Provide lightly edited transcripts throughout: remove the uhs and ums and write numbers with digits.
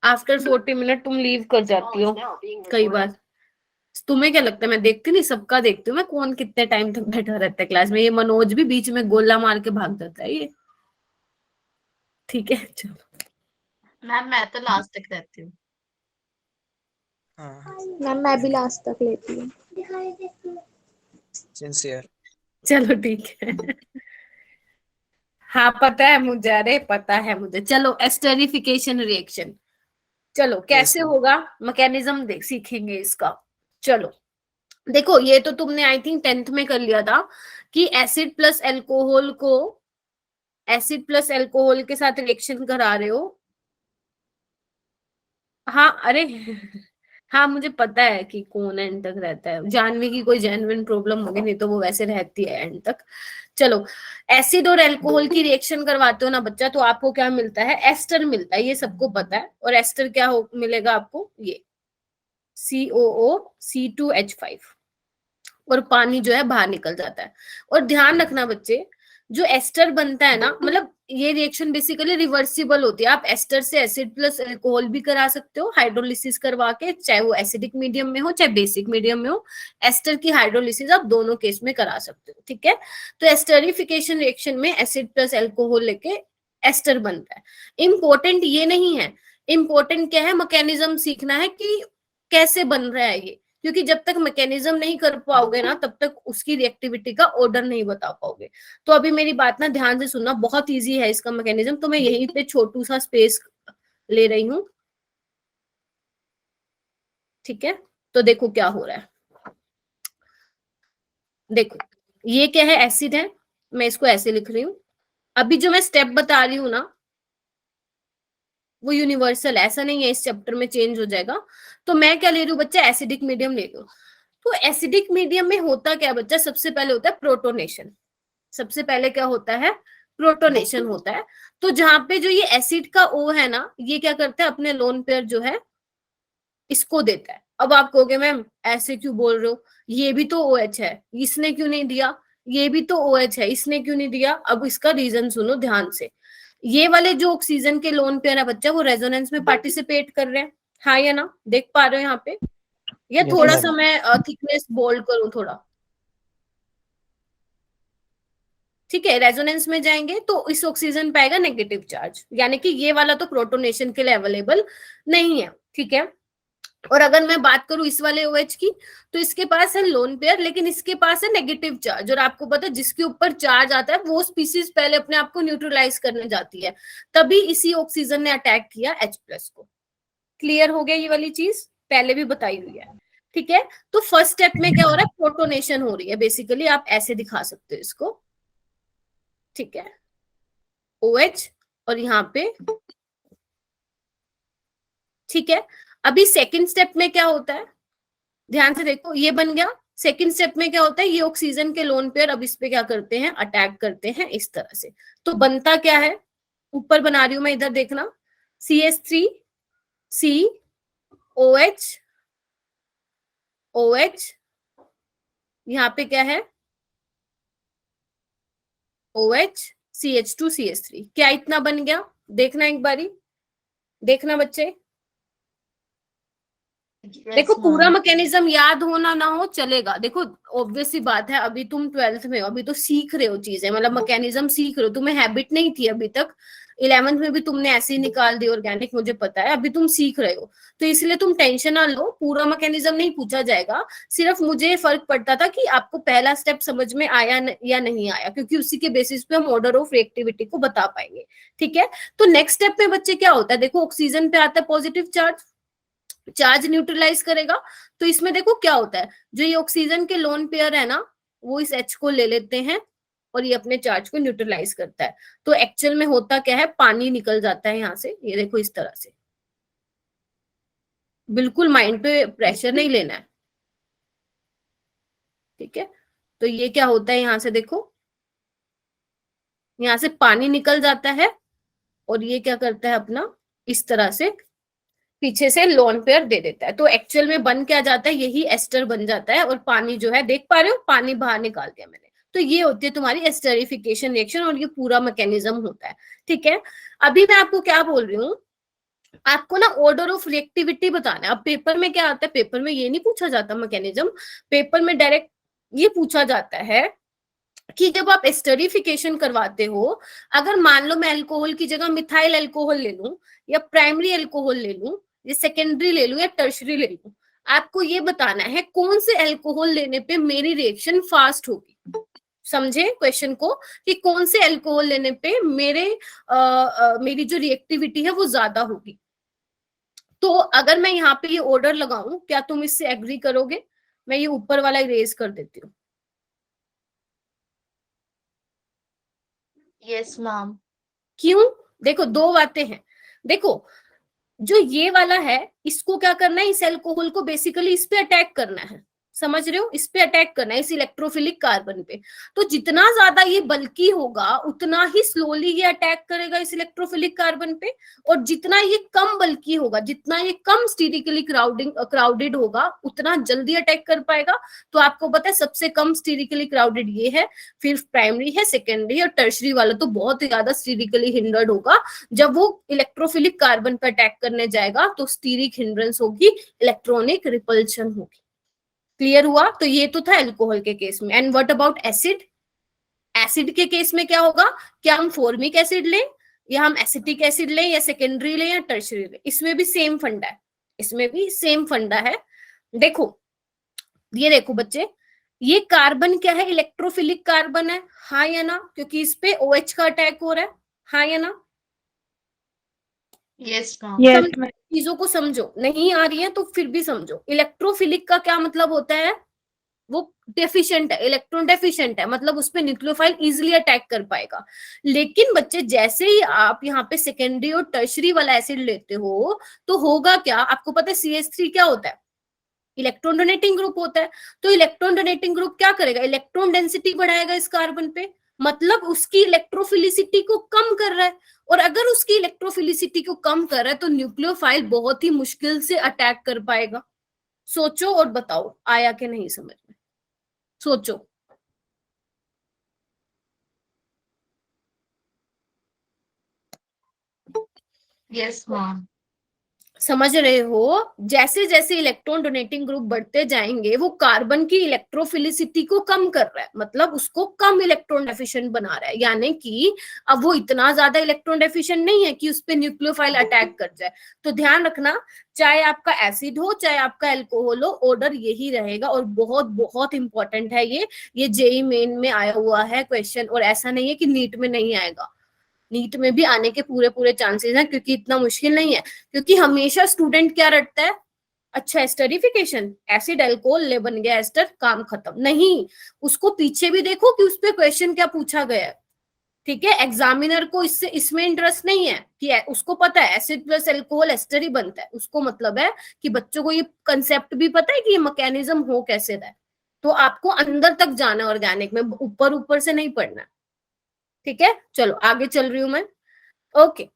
After 40 minute तुम leave कर जाती हो कई बार। तुम्हें क्या लगता है मैं देखती नहीं, सबका देखती हूँ मैं, कौन कितने टाइम तक बैठा रहता है क्लास में। ये मनोज भी बीच में गोला मार के भाग जाता है ये। ठीक है चलो। मैम मैं तो लास्ट तक रहती हूँ। हाँ मैम मैं भी लास्ट तक लेती हूँ। सिंसियर। चलो ठीक है। हाँ पता है मुझे, अरे पता है मुझे। चलो एस्टरिफिकेशन रिएक्शन, चलो यस कैसे मैम। होगा, मैकेनिज्म देख सीखेंगे इसका। चलो देखो, ये तो तुमने आई थिंक 10th में कर लिया था कि एसिड प्लस अल्कोहल के साथ रिएक्शन करा रहे हो। हाँ अरे हाँ मुझे पता है कि कौन एंड तक रहता है। जानवी की कोई जेन्युइन प्रॉब्लम होगी, नहीं तो वो वैसे रहती है एंड तक। चलो, एसिड और अल्कोहल की रिएक्शन करवाते हो ना बच्चा, तो आपको क्या मिलता है, एस्टर मिलता है, ये सबको पता है। और एस्टर क्या मिलेगा आपको, ये COO C2H5, और पानी जो है बाहर निकल जाता है। और ध्यान रखना बच्चे, जो एस्टर बनता है ना, मतलब ये रिएक्शन बेसिकली रिवर्सिबल होती है। आप एस्टर से एसिड प्लस अल्कोहल भी करा सकते हो हाइड्रोलिसिस करवा के, चाहे वो एसिडिक मीडियम में हो चाहे बेसिक मीडियम में हो। एस्टर की हाइड्रोलिसिस आप दोनों केस में करा सकते हो, ठीक है। तो एस्टरिफिकेशन रिएक्शन में एसिड प्लस अल्कोहल लेके एस्टर बनता है। इंपॉर्टेंट ये नहीं है, इंपॉर्टेंट क्या है, मैकेनिज्म सीखना है कि कैसे बन रहा है ये। क्योंकि जब तक मैकेनिज्म नहीं कर पाओगे ना, तब तक उसकी रिएक्टिविटी का ऑर्डर नहीं बता पाओगे। तो अभी मेरी बात ना ध्यान से सुनना, बहुत इजी है इसका मैकेनिज्म। तो मैं यहीं पे छोटू सा स्पेस ले रही हूँ, ठीक है। तो देखो क्या हो रहा है, देखो ये क्या है, एसिड है, मैं इसको ऐसे लिख रही हूँ। अभी जो मैं स्टेप बता रही हूँ ना, वो यूनिवर्सल, ऐसा नहीं है इस चैप्टर में चेंज हो जाएगा। तो मैं क्या ले रही हूँ बच्चा, एसिडिक मीडियम ले रही हूँ। तो एसिडिक मीडियम में होता क्या बच्चा, सबसे पहले होता है प्रोटोनेशन। सबसे पहले क्या होता है, प्रोटोनेशन होता है। तो जहां पे जो ये एसिड का ओ है ना, ये क्या करता है, अपने लोन पेयर जो है इसको देता है। अब आप कहोगे मैम ऐसे क्यों बोल रहे हो, ये भी तो OH है, इसने क्यों नहीं दिया, ये भी तो OH है, इसने क्यों नहीं दिया। अब इसका रीजन सुनो ध्यान से। ये वाले जो ऑक्सीजन के लोन पेयर है बच्चा, वो रेजोनेंस में पार्टिसिपेट कर रहे हैं, हाँ या ना, देख पा रहे हो यहाँ पे। या यस थोड़ा मैम। सा मैं थिकनेस बोल्ड करूं थोड़ा, ठीक है। रेजोनेंस में जाएंगे तो इस ऑक्सीजन पाएगा नेगेटिव चार्ज, यानी कि ये वाला तो प्रोटोनेशन के लिए अवेलेबल नहीं है, ठीक है। और अगर मैं बात करूं इस वाले OH की, तो इसके पास है लोन पेयर, लेकिन इसके पास है नेगेटिव चार्ज। और आपको पता है जिसके ऊपर चार्ज आता है वो स्पीसीज पहले अपने आप को न्यूट्रलाइज करने जाती है, तभी इसी ऑक्सीजन ने अटैक किया H+ को। क्लियर हो गया ये वाली चीज, पहले भी बताई हुई है, ठीक है। तो फर्स्ट स्टेप में क्या हो रहा है, प्रोटोनेशन हो रही है बेसिकली, आप ऐसे दिखा सकते हो इसको, ठीक है। OH और यहाँ पे, ठीक है। अभी सेकंड स्टेप में क्या होता है, ध्यान से देखो, ये बन गया। सेकंड स्टेप में क्या होता है, ये ऑक्सीजन के लोन पेयर अब इस पे क्या करते हैं, अटैक करते हैं इस तरह से। तो बनता क्या है, ऊपर बना रही हूं मैं, इधर देखना, CH3, C, OH, OH, यहाँ पे क्या है, OH, CH2, CH3, क्या इतना बन गया, देखना एक बारी, देखना बच्चे। देखो पूरा मैकेनिज्म याद होना ना हो चलेगा, देखो ऑब्वियस सी बात है, अभी तुम 12th में हो, अभी तो सीख रहे हो चीजें, मतलब मैकेनिज्म सीख रहे हो, तुम्हें हैबिट नहीं थी अभी तक। 11th में भी तुमने ऐसे ही निकाल दी ऑर्गेनिक, मुझे पता है, अभी तुम सीख रहे हो। तो इसलिए तुम टेंशन ना लो, पूरा मैकेनिज्म नहीं पूछा जाएगा। सिर्फ मुझे फर्क पड़ता था कि आपको पहला स्टेप समझ में आया या नहीं आया, क्योंकि उसी के बेसिस पे हम ऑर्डर ऑफ रिएक्टिविटी को बता पाएंगे, ठीक है। तो नेक्स्ट स्टेप में बच्चे क्या होता है, देखो ऑक्सीजन पे आता है पॉजिटिव चार्ज, चार्ज न्यूट्रलाइज करेगा। तो इसमें देखो क्या होता है, जो ये ऑक्सीजन के लोन पेयर है ना, वो इस H को ले लेते हैं और ये अपने चार्ज को न्यूट्रलाइज करता है। तो एक्चुअल में होता क्या है, पानी निकल जाता है यहाँ से, ये देखो इस तरह से। बिल्कुल माइंड पे प्रेशर नहीं लेना है, ठीक है। तो ये क्या होता है, यहाँ से देखो, यहाँ से पानी निकल जाता है, और ये क्या करता है अपना, इस तरह से पीछे से लोन पेयर दे देता है। तो एक्चुअल में बन क्या जाता है, यही एस्टर बन जाता है, और पानी जो है, देख पा रहे हो, पानी बाहर निकाल दिया मैंने। तो ये होती है तुम्हारी एस्टरिफिकेशन रिएक्शन, और ये पूरा मैकेनिज्म होता है, ठीक है। अभी मैं आपको क्या बोल रही हूँ, आपको ना ऑर्डर ऑफ रिएक्टिविटी बताना है। अब पेपर में क्या आता है, पेपर में ये नहीं पूछा जाता मैकेनिज्म, पेपर में डायरेक्ट ये पूछा जाता है कि जब आप एस्टरिफिकेशन करवाते हो, अगर मान लो मैं अल्कोहल की जगह मिथाइल अल्कोहल ले लूं, या प्राइमरी अल्कोहल ले लूं, या सेकेंडरी ले लूं, या टर्शरी ले लूं, आपको ये बताना है कौन से अल्कोहल लेने पे मेरी रिएक्शन फास्ट होगी। समझे क्वेश्चन को, कि कौन से अल्कोहल लेने पे मेरी जो रिएक्टिविटी है वो ज्यादा होगी। तो अगर मैं यहाँ पे ये ऑर्डर लगाऊं, क्या तुम इससे एग्री करोगे? मैं ये ऊपर वाला इरेज कर देती हूँ। Yes ma'am. क्यों? देखो दो बातें हैं। देखो जो ये वाला है, इसको क्या करना है, इस अल्कोहल को बेसिकली इस पे अटैक करना है। समझ रहे हो, इस पे अटैक करना है, इस इलेक्ट्रोफिलिक कार्बन पे। तो जितना ज्यादा ये बल्की होगा उतना ही स्लोली ये अटैक करेगा इस इलेक्ट्रोफिलिक कार्बन पे, और जितना ये कम बल्की होगा, जितना ये कम स्टीरिकली क्राउडेड होगा, उतना जल्दी अटैक कर पाएगा। तो आपको पता है सबसे कम स्टीरिकली क्राउडेड ये है, फिर प्राइमरी है, सेकेंडरी और टर्शरी वाला तो बहुत ही ज्यादा स्टीरिकली हिंडर्ड होगा। जब वो इलेक्ट्रोफिलिक कार्बन पर अटैक करने जाएगा तो स्टीरिक हिंड्रेंस होगी, इलेक्ट्रॉनिक रिपल्शन होगी। क्लियर हुआ? तो ये तो था अल्कोहल के केस में। And what about acid? Acid के केस में क्या होगा, क्या हम फॉर्मिक एसिड लें, या हम एसिटिक एसिड लें, या सेकेंडरी लें, या टर्शरी लें? इसमें भी सेम फंडा है, इसमें भी सेम फंडा है। देखो ये देखो बच्चे, ये कार्बन क्या है, इलेक्ट्रोफिलिक कार्बन है, हाँ या ना? क्योंकि इस पे OH का अटैक हो रहा है, हाँ या ना? Yes ma'am. चीजों को समझो, नहीं आ रही है तो फिर भी समझो। इलेक्ट्रोफिलिक का क्या मतलब होता है, वो डेफिशिएंट है, इलेक्ट्रॉन डेफिशिएंट है, मतलब उस पे न्यूक्लियोफाइल इजीली अटैक कर पाएगा। लेकिन बच्चे जैसे ही आप यहाँ पे सेकेंडरी और टर्शरी वाला एसिड लेते हो, तो होगा क्या, आपको पता है CH3 क्या होता है, इलेक्ट्रॉन डोनेटिंग ग्रुप होता है। तो इलेक्ट्रॉन डोनेटिंग ग्रुप क्या करेगा, इलेक्ट्रॉन डेंसिटी बढ़ाएगा इस कार्बन पे, मतलब उसकी इलेक्ट्रोफिलिसिटी को कम कर रहा है। और अगर उसकी इलेक्ट्रोफिलिसिटी को कम कर रहा है तो न्यूक्लियोफाइल बहुत ही मुश्किल से अटैक कर पाएगा। सोचो और बताओ, आया कि नहीं समझ में? सोचो। Yes ma'am. समझ रहे हो, जैसे जैसे इलेक्ट्रॉन डोनेटिंग ग्रुप बढ़ते जाएंगे वो कार्बन की इलेक्ट्रोफिलिसिटी को कम कर रहा है, मतलब उसको कम इलेक्ट्रॉन डेफिशिएंट बना रहा है। यानी कि अब वो इतना ज्यादा इलेक्ट्रॉन डेफिशिएंट नहीं है कि उस पे न्यूक्लियोफाइल अटैक कर जाए। तो ध्यान रखना, चाहे आपका एसिड हो चाहे आपका अल्कोहल हो, ऑर्डर यही रहेगा। और बहुत बहुत इंपॉर्टेंट है ये जेईई मेन में आया हुआ है क्वेश्चन, और ऐसा नहीं है कि नीट में नहीं आएगा, नीट में भी आने के पूरे पूरे चांसेस हैं, क्योंकि इतना मुश्किल नहीं है। क्योंकि हमेशा स्टूडेंट क्या रटता है, अच्छा एस्टरिफिकेशन, एसिड अल्कोहल ले बन गया एस्टर, काम खत्म। नहीं, उसको पीछे भी देखो कि उस पे क्वेश्चन क्या पूछा गया है। ठीक है, एग्जामिनर को इससे इसमें इंटरेस्ट नहीं है कि उसको पता है एसिड प्लस अल्कोहल एस्टर ही बनता है, उसको मतलब है कि बच्चों को ये कंसेप्ट भी पता है कि ये मैकेनिज्म हो कैसे रहा है। तो आपको अंदर तक जाना, ऑर्गेनिक में ऊपर ऊपर से नहीं पढ़ना। ठीक है, चलो आगे चल रही हूं मैं। ओके,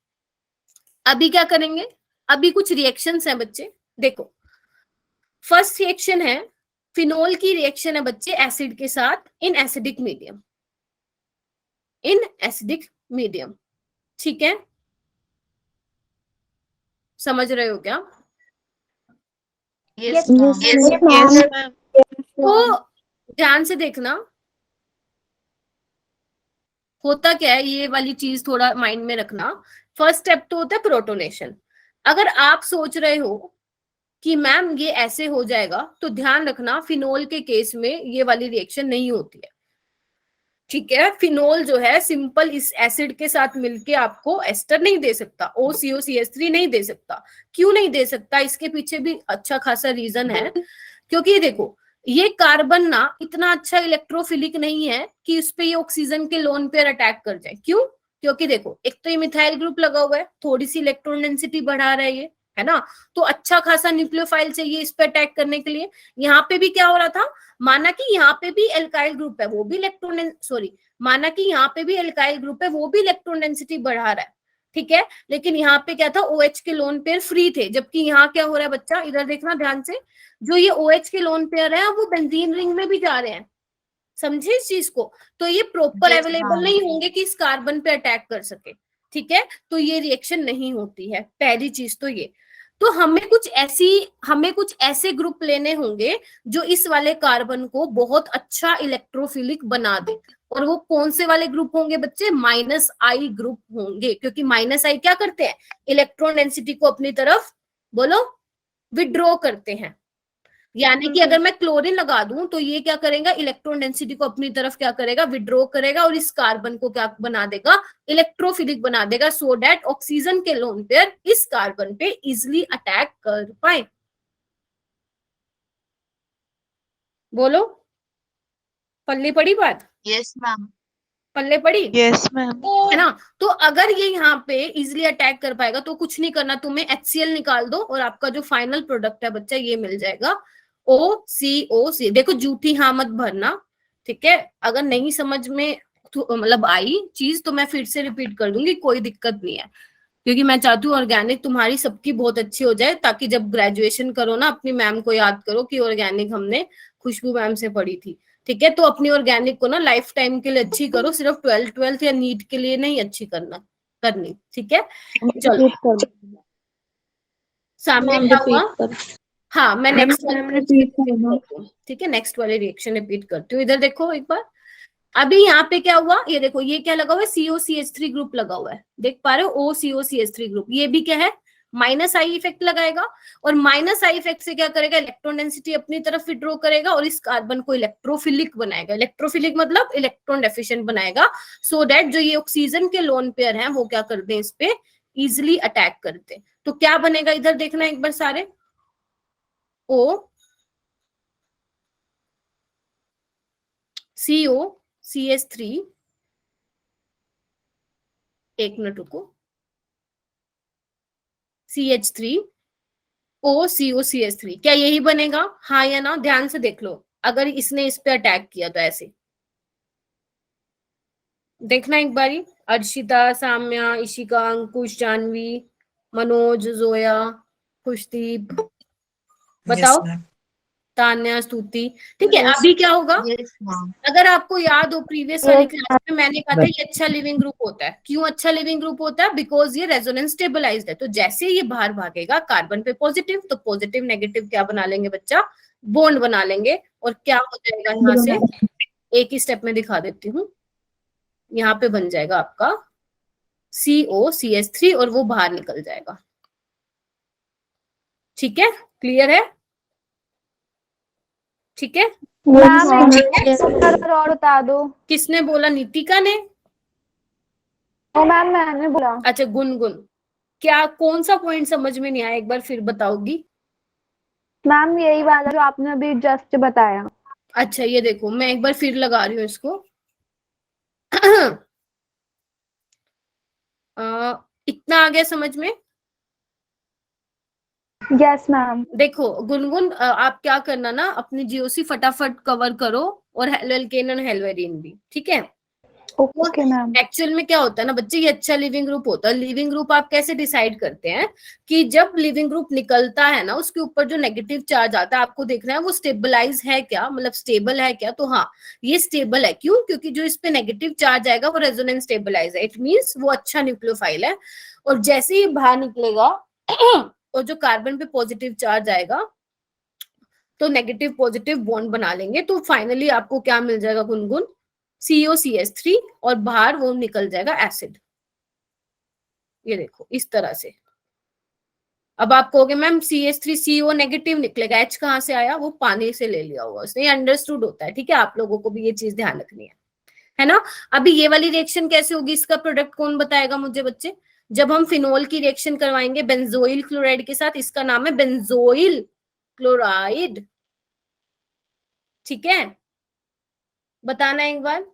अभी क्या करेंगे, अभी कुछ रिएक्शंस हैं बच्चे। देखो फर्स्ट रिएक्शन है, फिनोल की रिएक्शन है बच्चे एसिड के साथ in acidic medium, in acidic medium. ठीक है, समझ रहे हो क्या? Yes ma'am. तो ध्यान से देखना, होता क्या है, ये वाली चीज थोड़ा माइंड में रखना। फर्स्ट स्टेप तो होता है प्रोटोनेशन। अगर आप सोच रहे हो कि मैम ये ऐसे हो जाएगा, तो ध्यान रखना फिनोल के केस में ये वाली रिएक्शन नहीं होती है। ठीक है, फिनोल जो है सिंपल इस एसिड के साथ मिलके आपको एस्टर नहीं दे सकता, OCO-CH3 नहीं दे सकता। क्यों नहीं दे सकता, इसके पीछे भी अच्छा खासा रीजन है। क्योंकि देखो ये कार्बन ना इतना अच्छा इलेक्ट्रोफिलिक नहीं है कि उस पे ये ऑक्सीजन के लोन पेयर अटैक कर जाए। क्यों? क्योंकि देखो एक तो ये मिथाइल ग्रुप लगा हुआ है, थोड़ी सी इलेक्ट्रॉन डेंसिटी बढ़ा रहा है ये, है ना? तो अच्छा खासा न्यूक्लियोफाइल चाहिए इस पे अटैक करने के लिए। यहाँ पे भी क्या हो रहा था, माना कि यहाँ पे भी एल्काइल ग्रुप है, वो भी माना कि यहाँ पे भी एल्काइल ग्रुप है, वो भी इलेक्ट्रॉन डेंसिटी बढ़ा रहा है। ठीक है, लेकिन यहाँ पे क्या था, OH के लोन पेयर फ्री थे, जबकि यहाँ क्या हो रहा है बच्चा, इधर देखना ध्यान से, जो ये OH के लोन पेयर है वो बेंजीन रिंग में भी जा रहे हैं। समझे इस चीज को? तो ये प्रॉपर Yes, अवेलेबल ma'am. नहीं होंगे कि इस कार्बन पे अटैक कर सके। ठीक है, तो ये रिएक्शन नहीं होती है, पहली चीज तो ये। तो हमें कुछ ऐसे ग्रुप लेने होंगे जो इस वाले कार्बन को बहुत अच्छा इलेक्ट्रोफिलिक बना दे। और वो कौन से वाले ग्रुप होंगे बच्चे? माइनस आई ग्रुप होंगे, क्योंकि माइनस आई क्या करते हैं? इलेक्ट्रॉन डेंसिटी को अपनी तरफ, बोलो, विड्रॉ करते हैं। यानी कि अगर मैं क्लोरीन लगा दूं तो ये क्या करेगा? इलेक्ट्रॉन डेंसिटी को अपनी तरफ क्या करेगा? विड्रॉ करेगा, और इस कार्बन को क्या बना देगा? इलेक्ट्रोफिलिक बना देगा, सो दैट ऑक्सीजन के लोन पेयर इस कार्बन पे इजिली अटैक कर पाए। बोलो, पल्ले पड़ी बात? Yes, ma'am. पल्ले पड़ी? Yes ma'am. है ना? तो अगर ये यहाँ पे इजिली अटैक कर पाएगा तो कुछ नहीं करना, तुम्हें HCl निकाल दो और आपका जो फाइनल प्रोडक्ट है बच्चा ये मिल जाएगा, OCO। देखो जूठी हाँ मत भरना, ठीक है? अगर नहीं समझ में मतलब आई चीज तो मैं फिर से रिपीट कर दूंगी, कोई दिक्कत नहीं है, क्योंकि मैं चाहती हूँ ऑर्गेनिक तुम्हारी सबकी बहुत अच्छी हो जाए, ताकि जब ग्रेजुएशन करो ना अपनी मैम को याद करो कि ऑर्गेनिक हमने खुशबू मैम से पढ़ी थी। ठीक है, तो अपनी ऑर्गेनिक को ना लाइफ टाइम के लिए अच्छी करो, सिर्फ 12th या नीट के लिए नहीं अच्छी करनी। ठीक है, चलो सामने क्या हुआ? हाँ, मैं नेक्स्ट ठीक है, नेक्स्ट वाले रिएक्शन रिपीट करती हूँ। इधर देखो एक बार, अभी यहाँ पे क्या हुआ? ये देखो, ये क्या लगा हुआ है? COCH3 ग्रुप लगा हुआ है, देख पा रहे हो? OCOCH3 group. ये भी क्या है? माइनस आई इफेक्ट लगाएगा, और माइनस आई इफेक्ट से क्या करेगा? इलेक्ट्रॉन डेंसिटी अपनी तरफ विड्रॉ करेगा और इस कार्बन को इलेक्ट्रोफिलिक बनाएगा। इलेक्ट्रोफिलिक मतलब इलेक्ट्रॉन डेफिशिएंट बनाएगा, सो दैट जो ये ऑक्सीजन के लोन पेयर हैं वो क्या कर दें? इस पे इजिली अटैक कर दें। तो क्या बनेगा? इधर देखना एक बार सारे, COCH3, एक मिनट रुको, CH3 OCOCH3, क्या यही बनेगा? हाँ या ना? ध्यान से देख लो, अगर इसने इस पे अटैक किया तो ऐसे देखना एक बारी। अर्शिता, साम्या, इशिका, अंकुश, जानवी, मनोज, जोया, खुशदीप, बताओ। तान्या, स्तुति, ठीक है। अभी क्या होगा? Yes, ma'am. अगर आपको याद हो प्रीवियस वाली क्लास में मैंने कहा था ये अच्छा लिविंग ग्रुप होता है। क्यों अच्छा लिविंग ग्रुप होता है? बिकॉज ये रेजोनेंस स्टेबलाइज्ड है। तो जैसे ये बाहर भागेगा कार्बन पे पॉजिटिव, तो पॉजिटिव नेगेटिव क्या बना लेंगे बच्चा? बॉन्ड बना लेंगे, और क्या हो जाएगा यहाँ से? एक ही स्टेप में दिखा देती हूँ। यहाँ पे बन जाएगा आपका COCH3 और वो बाहर निकल जाएगा। ठीक है, क्लियर है? ठीक है, मैम और बता दो। किसने बोला? नीतिका ने? ओ मैम मैंने बोला। अच्छा, गुनगुन, क्या कौन सा पॉइंट समझ में नहीं आया? एक बार फिर बताओगी? मैम यही वाला जो आपने अभी जस्ट बताया। अच्छा, ये देखो मैं एक बार फिर लगा रही हूँ इसको। इतना आ गया समझ में? Yes ma'am. देखो गुनगुन, आप क्या करना ना, अपनी GOC फटाफट कवर करो, और हेलोएल्केन और हेलोएरीन भी। ठीक है, ओके मैम। एक्चुअल में क्या होता है ना बच्चे, ये अच्छा लिविंग ग्रुप होता है। लिविंग ग्रुप आप कैसे डिसाइड करते हैं? कि जब लिविंग ग्रुप निकलता है ना, उसके ऊपर जो नेगेटिव चार्ज आता है, आपको देखना है वो स्टेबलाइज है क्या, मतलब स्टेबल है क्या। तो हाँ, ये स्टेबल है। क्यों? क्योंकि जो इस पे नेगेटिव चार्ज आएगा वो रेजोनेंस स्टेबलाइज है, इट मीन्स वो अच्छा न्यूक्लियोफाइल है। और जैसे ही बाहर निकलेगा और जो कार्बन पे पॉजिटिव चार्ज आएगा तो नेगेटिव पॉजिटिव बॉन्ड बना लेंगे, तो फाइनली आपको क्या मिल जाएगा गुनगुन? COCH3, और बाहर वो निकल जाएगा एसिड। ये देखो इस तरह से। अब आप कहोगे मैम CH3CO नेगेटिव निकलेगा, H कहाँ से आया? वो पानी से ले लिया होगा उसने। अंडरस्टूड होता है, ठीक है? आप लोगों को भी ये चीज ध्यान रखनी है ना? अभी ये वाली रिएक्शन कैसे होगी, इसका प्रोडक्ट कौन बताएगा मुझे बच्चे? जब हम फिनोल की रिएक्शन करवाएंगे बेंजोइल क्लोराइड के साथ, इसका नाम है बेंजोइल क्लोराइड। ठीक है, बताना एक बार।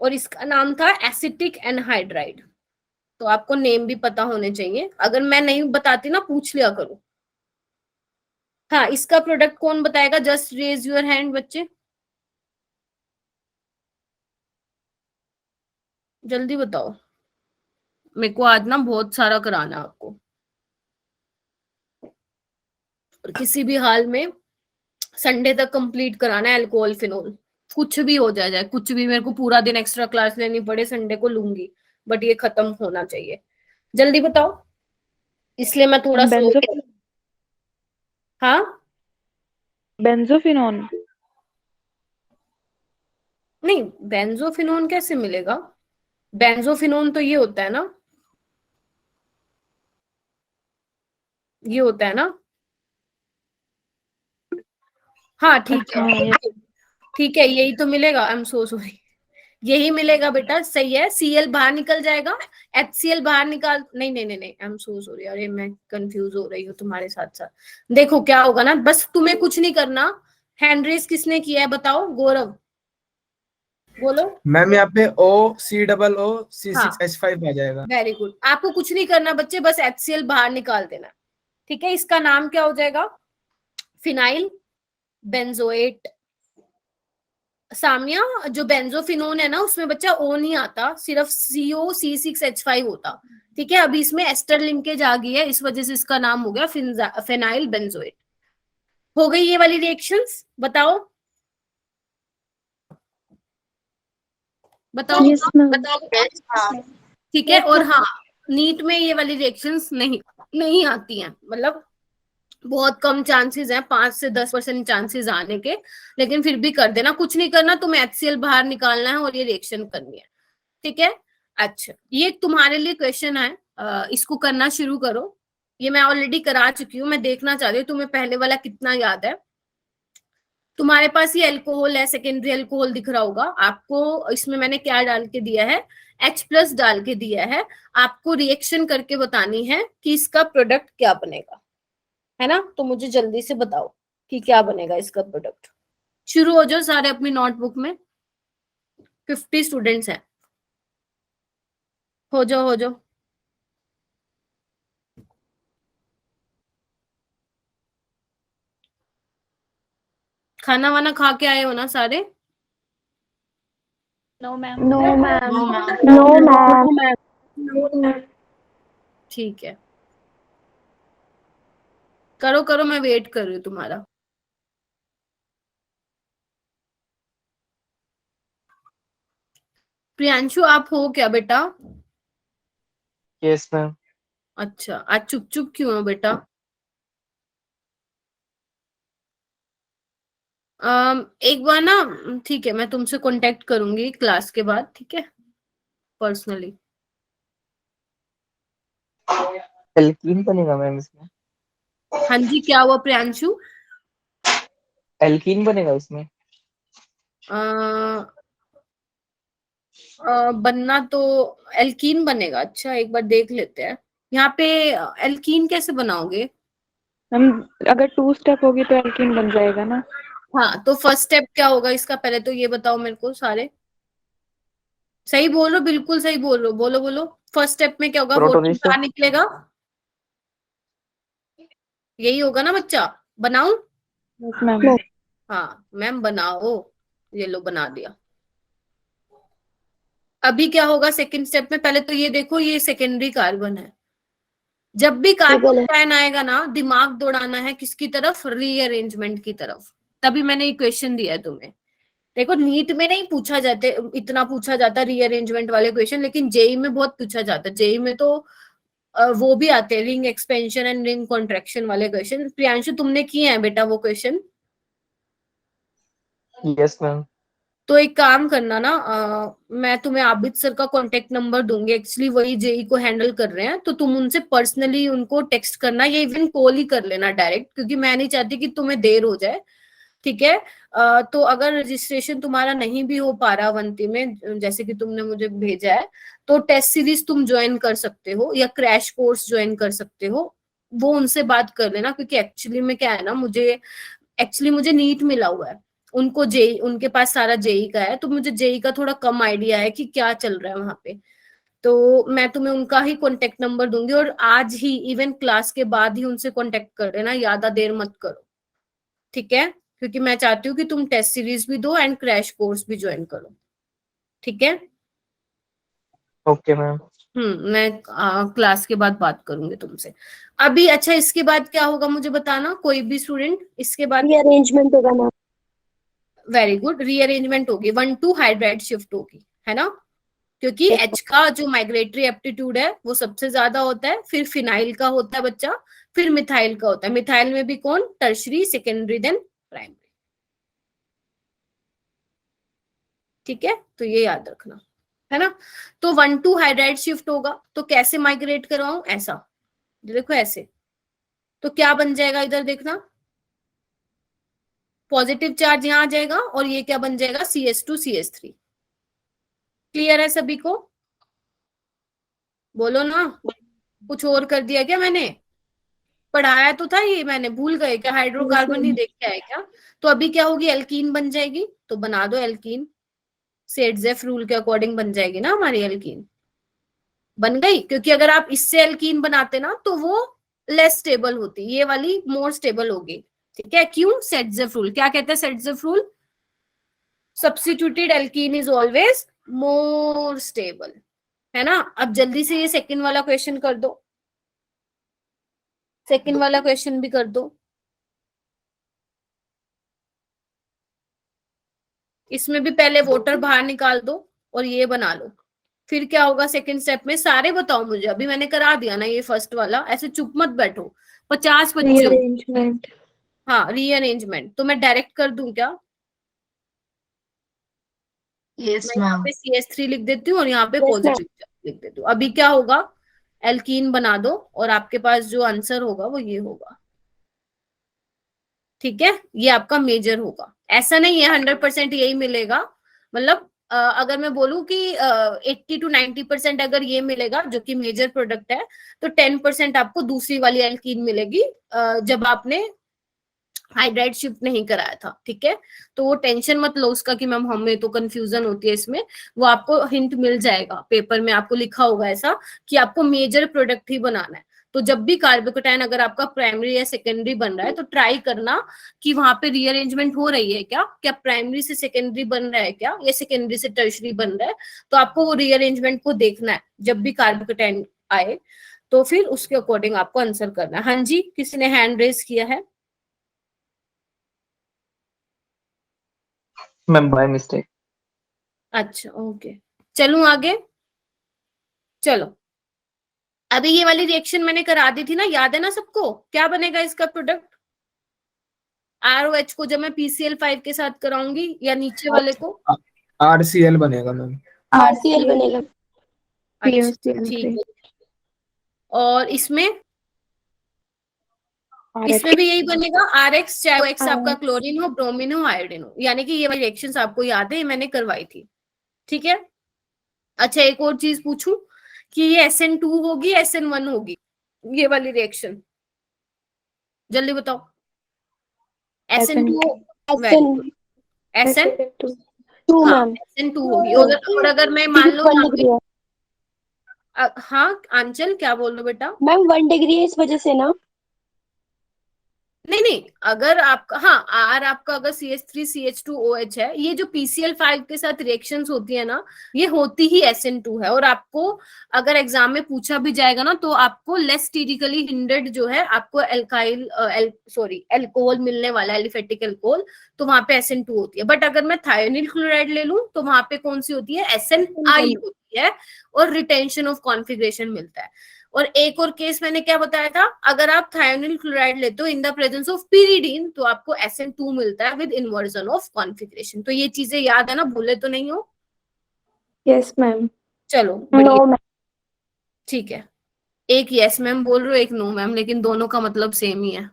और इसका नाम था एसिटिक एनहाइड्राइड। तो आपको नेम भी पता होने चाहिए, अगर मैं नहीं बताती ना पूछ लिया करो। हाँ, इसका प्रोडक्ट कौन बताएगा? जस्ट रेज योर हैंड बच्चे, जल्दी बताओ। मेरे को आज ना बहुत सारा कराना है आपको, और किसी भी हाल में संडे तक कंप्लीट कराना है अल्कोहल फिनोल। कुछ भी हो जाए, कुछ भी, मेरे को पूरा दिन एक्स्ट्रा क्लास लेनी पड़े, संडे को लूंगी, बट ये खत्म होना चाहिए। जल्दी बताओ, इसलिए मैं थोड़ा स्लो। हाँ, बेंजोफिनोन। नहीं, बेंजोफिनोन कैसे मिलेगा? बेंजोफिनोन तो ये होता है ना, ये होता है ना। हाँ ठीक अच्छा है, ठीक है, यही तो मिलेगा। आई एम सो सॉरी, यही मिलेगा बेटा, सही है। Cl बाहर निकल जाएगा, HCl बाहर निकाल, नहीं नहीं नहीं नहीं, आई एम सो सॉरी, अरे मैं कंफ्यूज हो रही हूँ तुम्हारे साथ साथ। देखो क्या होगा ना, बस तुम्हें कुछ नहीं करना। हैंड रेस किसने किया है बताओ? गौरव, बोलो। मैम यहाँ पे हाँ, OCOC6H5 आ जाएगा। Very good. आपको कुछ नहीं करना बच्चे, बस HCl बाहर निकाल देना। ठीक है, इसका नाम क्या हो जाएगा? Phenyl benzoate. सामिया, जो बेंजोफिनोन है ना, उसमें बच्चा ओ नहीं आता, सिर्फ COC6H5 होता। ठीक है, अभी इसमें एस्टर लिंकेज आ गई है, इस वजह से इसका नाम हो गया फेनाइल बेंजोएट। हो गई ये वाली रिएक्शंस? बताओ बताओ Yes, ma'am. हाँ ठीक है, और हाँ, नीट में ये वाली रिएक्शंस नहीं नहीं आती हैं, मतलब बहुत कम चांसेस हैं, 5 से 10% चांसेस आने के, लेकिन फिर भी कर देना। कुछ नहीं करना, तुम्हें HCl बाहर निकालना है और ये रिएक्शन करनी है। ठीक है, अच्छा, ये तुम्हारे लिए क्वेश्चन है, इसको करना शुरू करो। ये मैं ऑलरेडी करा चुकी हूँ, मैं देखना चाह रही हूँ तुम्हें पहले वाला कितना याद है। तुम्हारे पास ये अल्कोहल है, सेकेंडरी अल्कोहल दिख रहा होगा आपको। इसमें मैंने क्या डाल के दिया है? H+ डाल के दिया है। आपको रिएक्शन करके बतानी है कि इसका प्रोडक्ट क्या बनेगा, है ना? तो मुझे जल्दी से बताओ कि क्या बनेगा इसका प्रोडक्ट। शुरू हो जाओ सारे अपनी नोटबुक में, 50 स्टूडेंट्स हैं, हो जाओ हो जाओ। खाना वाना खा के आए हो ना सारे? No ma'am. No, ma'am. No ma'am. No, ma'am. ठीक है, करो करो, मैं वेट कर रही हूँ तुम्हारा। प्रियांशु, आप हो क्या बेटा? Yes ma'am. अच्छा, आज चुप चुप क्यों हो बेटा? एक बार ना, ठीक है, मैं तुमसे कांटेक्ट करूंगी क्लास के बाद, ठीक है, पर्सनली। एल्कीन बनेगा मैम इसमें? हाँ जी, क्या हुआ प्रियांशु? एल्कीन बनेगा इसमें? बनना तो एल्कीन बनेगा। अच्छा, एक बार देख लेते हैं यहाँ पे। एल्कीन कैसे बनाओगे? मैम अगर 2 स्टेप होगी तो एल्कीन बन जाएगा ना। हाँ, तो फर्स्ट स्टेप क्या होगा इसका, पहले तो ये बताओ मेरे को सारे। सही बोल रहे हो, बिल्कुल सही बोल रहे हो, बोलो बोलो। फर्स्ट स्टेप में क्या होगा? वो प्रोटोन बाहर निकलेगा, यही होगा ना बच्चा? बनाऊं? Yes ma'am. हाँ मैम, बनाओ। ये लो, बना दिया। अभी क्या होगा सेकंड स्टेप में? पहले तो ये देखो, ये सेकेंडरी कार्बन है। जब भी कार्बन आयन आएगा ना, दिमाग दौड़ाना है किसकी तरफ? रीअरेंजमेंट की तरफ। तभी मैंने ये क्वेश्चन दिया है तुम्हें। देखो, नीट में नहीं पूछा जाते, इतना पूछा जाता रीअरेंजमेंट वाले क्वेश्चन, लेकिन जेई में बहुत पूछा जाता है। जेई में तो वो भी आते हैं, ring expansion and ring contraction वाले क्वेश्चन। प्रियांशु, तुमने किए हैं बेटा वो क्वेश्चन? Yes ma'am. तो एक काम करना ना, मैं तुम्हें आबिद सर का कांटेक्ट नंबर दूंगी, एक्चुअली वही जेई को हैंडल कर रहे हैं, तो तुम उनसे पर्सनली उनको टेक्स्ट करना, या इवन कॉल ही कर लेना डायरेक्ट, क्योंकि मैं नहीं चाहती कि तुम्हें देर हो जाए। ठीक है, तो अगर रजिस्ट्रेशन तुम्हारा नहीं भी हो पा रहा अवंती में, जैसे कि तुमने मुझे भेजा है, तो टेस्ट सीरीज तुम ज्वाइन कर सकते हो या क्रैश कोर्स ज्वाइन कर सकते हो। वो उनसे बात कर लेना, क्योंकि एक्चुअली में क्या है ना, मुझे नीट मिला हुआ है, उनको जेई, उनके पास सारा जेई का है, तो मुझे जेई का थोड़ा कम आइडिया है कि क्या चल रहा है वहां पे। तो मैं तुम्हें उनका ही कांटेक्ट नंबर दूंगी, और आज ही इवन क्लास के बाद ही उनसे कांटेक्ट कर लेना, ज्यादा देर मत करो। ठीक है, क्योंकि मैं चाहती हूँ कि तुम टेस्ट सीरीज भी दो एंड क्रैश कोर्स भी ज्वाइन करो। ठीक है, ओके मैम। मैं क्लास के बाद बात करूंगी तुमसे अभी। अच्छा, इसके बाद क्या होगा मुझे बताना, कोई भी स्टूडेंट इसके बाद? अरेंजमेंट होगा मैम। वेरी गुड, रीअरेंजमेंट होगी, 1,2 हाइड्राइड शिफ्ट होगी, है ना, क्योंकि H का जो माइग्रेटरी एप्टीट्यूड है वो सबसे ज्यादा होता है, फिर फिनाइल का होता है बच्चा, फिर मिथाइल का होता है। मिथाइल में भी कौन, टर्शरी, सेकेंडरी, देन प्राइमरी। ठीक है, तो ये याद रखना, है ना। तो 1,2 हाइड्राइड शिफ्ट होगा, तो कैसे माइग्रेट करवाऊं, ऐसा देखो ऐसे, तो क्या बन जाएगा इधर देखना, पॉजिटिव चार्ज यहां आ जाएगा और ये क्या बन जाएगा, CH2 CH3। क्लियर है सभी को, बोलो ना, कुछ और कर दिया क्या मैंने, पढ़ाया तो था ये मैंने, भूल गए क्या, हाइड्रोकार्बन ही देख के आए क्या। तो अभी क्या होगी, एल्कीन बन जाएगी, तो बना दो एल्कीन, सेडजेफ रूल के अकॉर्डिंग बन जाएगी ना हमारी एल्कीन, बन गई। क्योंकि अगर आप इससे एल्कीन बनाते ना तो वो लेस स्टेबल होती, ये वाली मोर स्टेबल होगी। ठीक है, क्यों, सेडजेफ रूल, क्या कहते हैं सेडजेफ rule, substituted alkene is always more stable, है ना। अब जल्दी से ये सेकंड वाला क्वेश्चन कर दो, सेकंड वाला क्वेश्चन भी कर दो। इसमें भी पहले वोटर बाहर निकाल दो और ये बना लो, फिर क्या होगा सेकंड स्टेप में, सारे बताओ मुझे, अभी मैंने करा दिया ना ये फर्स्ट वाला, ऐसे चुप मत बैठो, 50 बच्चे हो। रीअरेंजमेंट। हाँ, रीअरेंजमेंट, तो मैं डायरेक्ट कर दूं क्या, यस मैं यहाँ मैम। पे CH3 लिख देती हूँ और यहाँ पे Yes, पॉजिटिव लिख देती हूँ। अभी क्या होगा, एल्कीन बना दो और आपके पास जो आंसर होगा वो ये होगा। ठीक है, ये आपका मेजर होगा, ऐसा नहीं है 100% यही मिलेगा, मतलब अगर मैं बोलूं कि 80 to 90% अगर ये मिलेगा जो कि मेजर प्रोडक्ट है, तो 10% आपको दूसरी वाली एल्कीन मिलेगी जब आपने हाइड्राइड शिफ्ट नहीं कराया था। ठीक है, तो वो टेंशन मत लो उसका कि मैम हमें तो कंफ्यूजन होती है इसमें, वो आपको हिंट मिल जाएगा, पेपर में आपको लिखा होगा ऐसा कि आपको मेजर प्रोडक्ट ही बनाना है। तो जब भी कार्बोकेटाइन अगर आपका प्राइमरी या सेकेंडरी बन रहा है तो ट्राई करना कि वहां पे रीअरेंजमेंट हो रही है क्या, क्या प्राइमरी से सेकेंडरी बन रहा है क्या, या सेकेंडरी से टर्शरी बन रहा है, तो आपको वो रीअरेंजमेंट को देखना है जब भी कार्बोकेटाइन आए, तो फिर उसके अकॉर्डिंग आपको आंसर करना है। हाँ जी, किसी ने हैंड रेज किया है, मैम बाय मिस्टेक। अच्छा ओके, चलूं आगे, चलो। अभी ये वाली रिएक्शन मैंने करा दी थी ना, याद है ना सबको, क्या बनेगा इसका प्रोडक्ट, ROH को जब मैं PCl5 के साथ कराऊंगी, या नीचे वाले को, RCl बनेगा मैम। RCl बनेगा। अच्छा ठीक है, और इसमें इसमें भी यही बनेगा RX, चाहे वो X आपका क्लोरीन हो, ब्रोमीन हो, आयोडीन हो, यानी कि ये वाली रिएक्शंस आपको याद है, ये मैंने करवाई थी। ठीक है, अच्छा एक और चीज पूछूं कि ये SN2 होगी SN1 होगी, ये वाली रिएक्शन, जल्दी बताओ। SN2 टू हाँ मैम। SN2 होगी, और अगर मैं मान लो यहाँ पे हाँ आंचल क्या बोल रहे हो बेटा, मैम 1 डिग्री है इस वजह से ना। नहीं नहीं, अगर आपका हाँ R आपका अगर CH3 CH2OH है, ये जो PCl5 के साथ रिएक्शंस होती है ना, ये होती ही SN2 है। और आपको अगर एग्जाम में पूछा भी जाएगा ना, तो आपको लेस स्टेटिकली हिंडर्ड जो है आपको एल्काइल एल्कोहल मिलने वाला है, एलिफेटिक एल्कोहल, तो वहां पे SN2 होती है। बट अगर मैं थायोनिल क्लोराइड ले लूं तो वहां पे कौन सी होती है, SNI होती है, और रिटेंशन ऑफ कॉन्फिग्रेशन मिलता है। और एक और केस मैंने क्या बताया था, अगर आप थायोनिल क्लोराइड लेते हो in the presence of pyridine, तो आपको SN2 मिलता है विद इन्वर्जन ऑफ कॉन्फिग्रेशन। तो ये चीजें याद है ना, भूले तो नहीं हो। Yes ma'am. चलो बढ़िया, ठीक है, एक यस मैम बोल रहे हो, एक नो मैम, लेकिन दोनों का मतलब सेम ही है।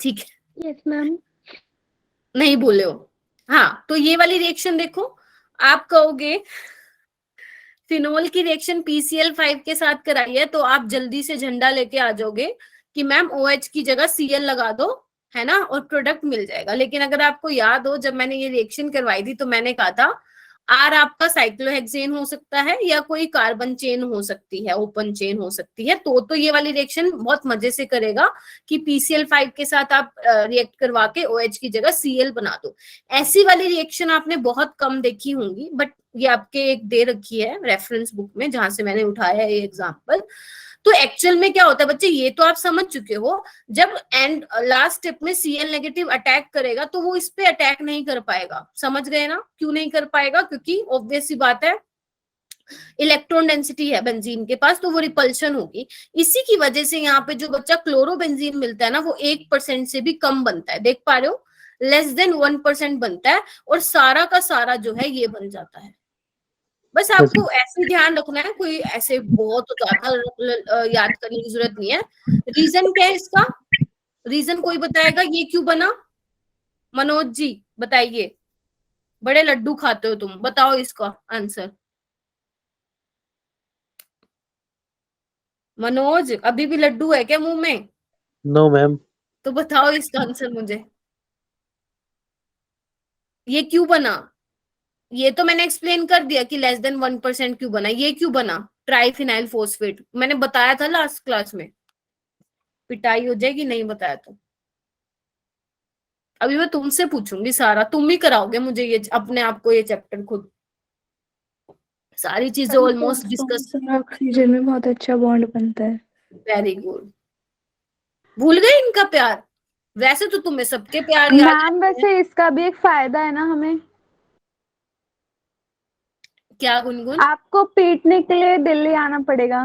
ठीक है, यस मैम। नहीं बोले हो। हाँ, तो ये वाली रिएक्शन देखो, आप कहोगे फिनोल की रिएक्शन PCl5 के साथ कराई है, तो आप जल्दी से झंडा लेके आ जाओगे कि मैम OH की जगह Cl लगा दो, है ना, और प्रोडक्ट मिल जाएगा। लेकिन अगर आपको याद हो, जब मैंने ये रिएक्शन करवाई थी तो मैंने कहा था R आपका साइक्लोहेक्सेन हो सकता है या कोई कार्बन चेन हो सकती है, ओपन चेन हो सकती है, तो ये वाली रिएक्शन बहुत मजे से करेगा कि PCl5 के साथ आप रिएक्ट करवा के OH की जगह Cl बना दो। ऐसी वाली रिएक्शन आपने बहुत कम देखी होंगी, बट ये आपके एक दे रखी है रेफरेंस बुक में जहां से मैंने उठाया है ये एग्जाम्पल। तो एक्चुअल में क्या होता है बच्चे, ये तो आप समझ चुके हो, जब एंड लास्ट स्टेप में Cl नेगेटिव अटैक करेगा तो वो इस पे अटैक नहीं कर पाएगा। समझ गए ना क्यों नहीं कर पाएगा? क्योंकि ऑब्वियस सी बात है, इलेक्ट्रॉन डेंसिटी है बेंजीन के पास, तो वो रिपल्शन होगी। इसी की वजह से यहाँ पे जो बच्चा क्लोरोबेंजीन मिलता है ना, वो 1% से भी कम बनता है। देख पा रहे हो, लेस देन 1% बनता है, और सारा का सारा जो है ये बन जाता है। बस आपको ऐसे ध्यान रखना है, कोई ऐसे बहुत ज्यादा याद करने की जरूरत नहीं है। रीजन क्या है इसका? रीजन कोई बताएगा ये क्यों बना? मनोज जी बताइए, बड़े लड्डू खाते हो तुम, बताओ इसका आंसर। मनोज अभी भी लड्डू है क्या मुंह में? No ma'am. तो बताओ इसका आंसर मुझे, ये क्यों बना? ये तो मैंने एक्सप्लेन कर दिया कि लेस देन 1% क्यों बना। ये क्यों बना? ट्राइफिनाइल फोस्फेट, मैंने बताया था लास्ट क्लास में। पिटाई हो जाएगी नहीं बताया तो। अभी मैं तुमसे पूछूंगी सारा, तुम ही कराओगे मुझे ये अपने आप को ये चैप्टर खुद। सारी चीजें ऑलमोस्ट डिस्कस। ऑक्सीजन में बहुत अच्छा बॉन्ड बनता है। Very good. भूल गए इनका प्यार? वैसे तो तुम्हें सबके प्यार याद मैम रहते हैं। वैसे इसका भी एक फायदा है ना हमें, क्या गुनगुन? आपको पीटने के लिए दिल्ली आना पड़ेगा।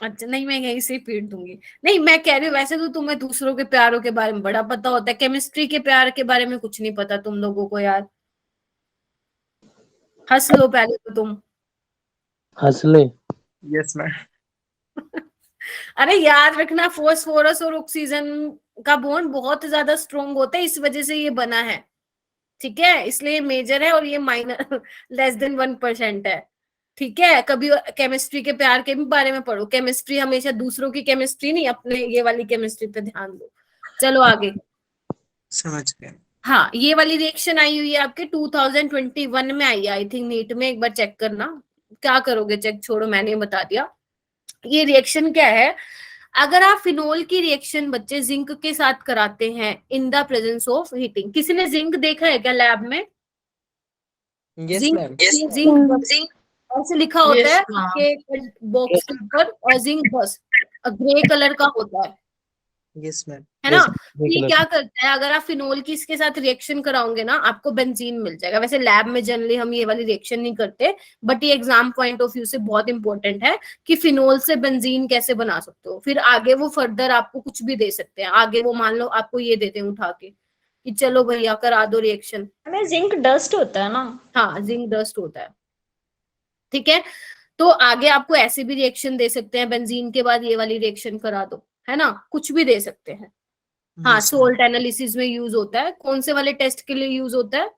अच्छा नहीं, मैं यहीं से पीट दूंगी। नहीं मैं कह रही हूँ, वैसे तो तुम्हें दूसरों के प्यारों के बारे में बड़ा पता होता है, केमिस्ट्री के प्यार के बारे में कुछ नहीं पता तुम लोगों को यार। हंस लो पहले तो तुम। हंस ले। Yes ma'am. अरे याद रखना, फोस्फोरस और ऑक्सीजन का बॉन्ड बहुत ज्यादा स्ट्रोंग होता है, इस वजह से ये बना है। ठीक है, इसलिए मेजर है और ये माइनर लेस देन 1% है। ठीक है, कभी केमिस्ट्री के प्यार के भी बारे में पढ़ो। केमिस्ट्री हमेशा दूसरों की केमिस्ट्री नहीं, अपने ये वाली केमिस्ट्री पे ध्यान दो। चलो आगे। समझ गए। हाँ, ये वाली रिएक्शन आई हुई है आपके 2021 में आई है आई थिंक, नीट में। एक बार चेक करना। क्या करोगे चेक, छोड़ो मैंने बता दिया। ये रिएक्शन क्या है? अगर आप फिनोल की रिएक्शन बच्चे जिंक के साथ कराते हैं in the presence of heating. किसी ने जिंक देखा है क्या लैब में? Yes zinc ma'am. जिंक ऐसे लिखा होता है आपके बॉक्स के ऊपर, और जिंक बस ग्रे कलर का होता यस मैम। है ना? Yes, ये क्या करता है, अगर आप फिनोल की इसके साथ रिएक्शन कराओगे ना, आपको बेंजीन मिल जाएगा। वैसे लैब में जनरली हम ये वाली रिएक्शन नहीं करते, बट ये एग्जाम पॉइंट ऑफ व्यू से बहुत इंपॉर्टेंट है कि फिनोल से बेंजीन कैसे बना सकते हो। फिर आगे वो फर्दर आपको कुछ भी दे सकते हैं। आगे वो मान लो आपको ये देते हैं उठा के कि चलो भैया करा दो रिएक्शन। हमें जिंक डस्ट होता है ना? हाँ, जिंक डस्ट होता है। ठीक है, तो आगे आपको ऐसे भी रिएक्शन दे सकते हैं, बेंजीन के बाद ये वाली रिएक्शन करा दो, है ना? कुछ भी दे सकते हैं। हाँ, सोल्ट एनालिसिस में यूज होता है। कौन से वाले टेस्ट के लिए यूज होता है?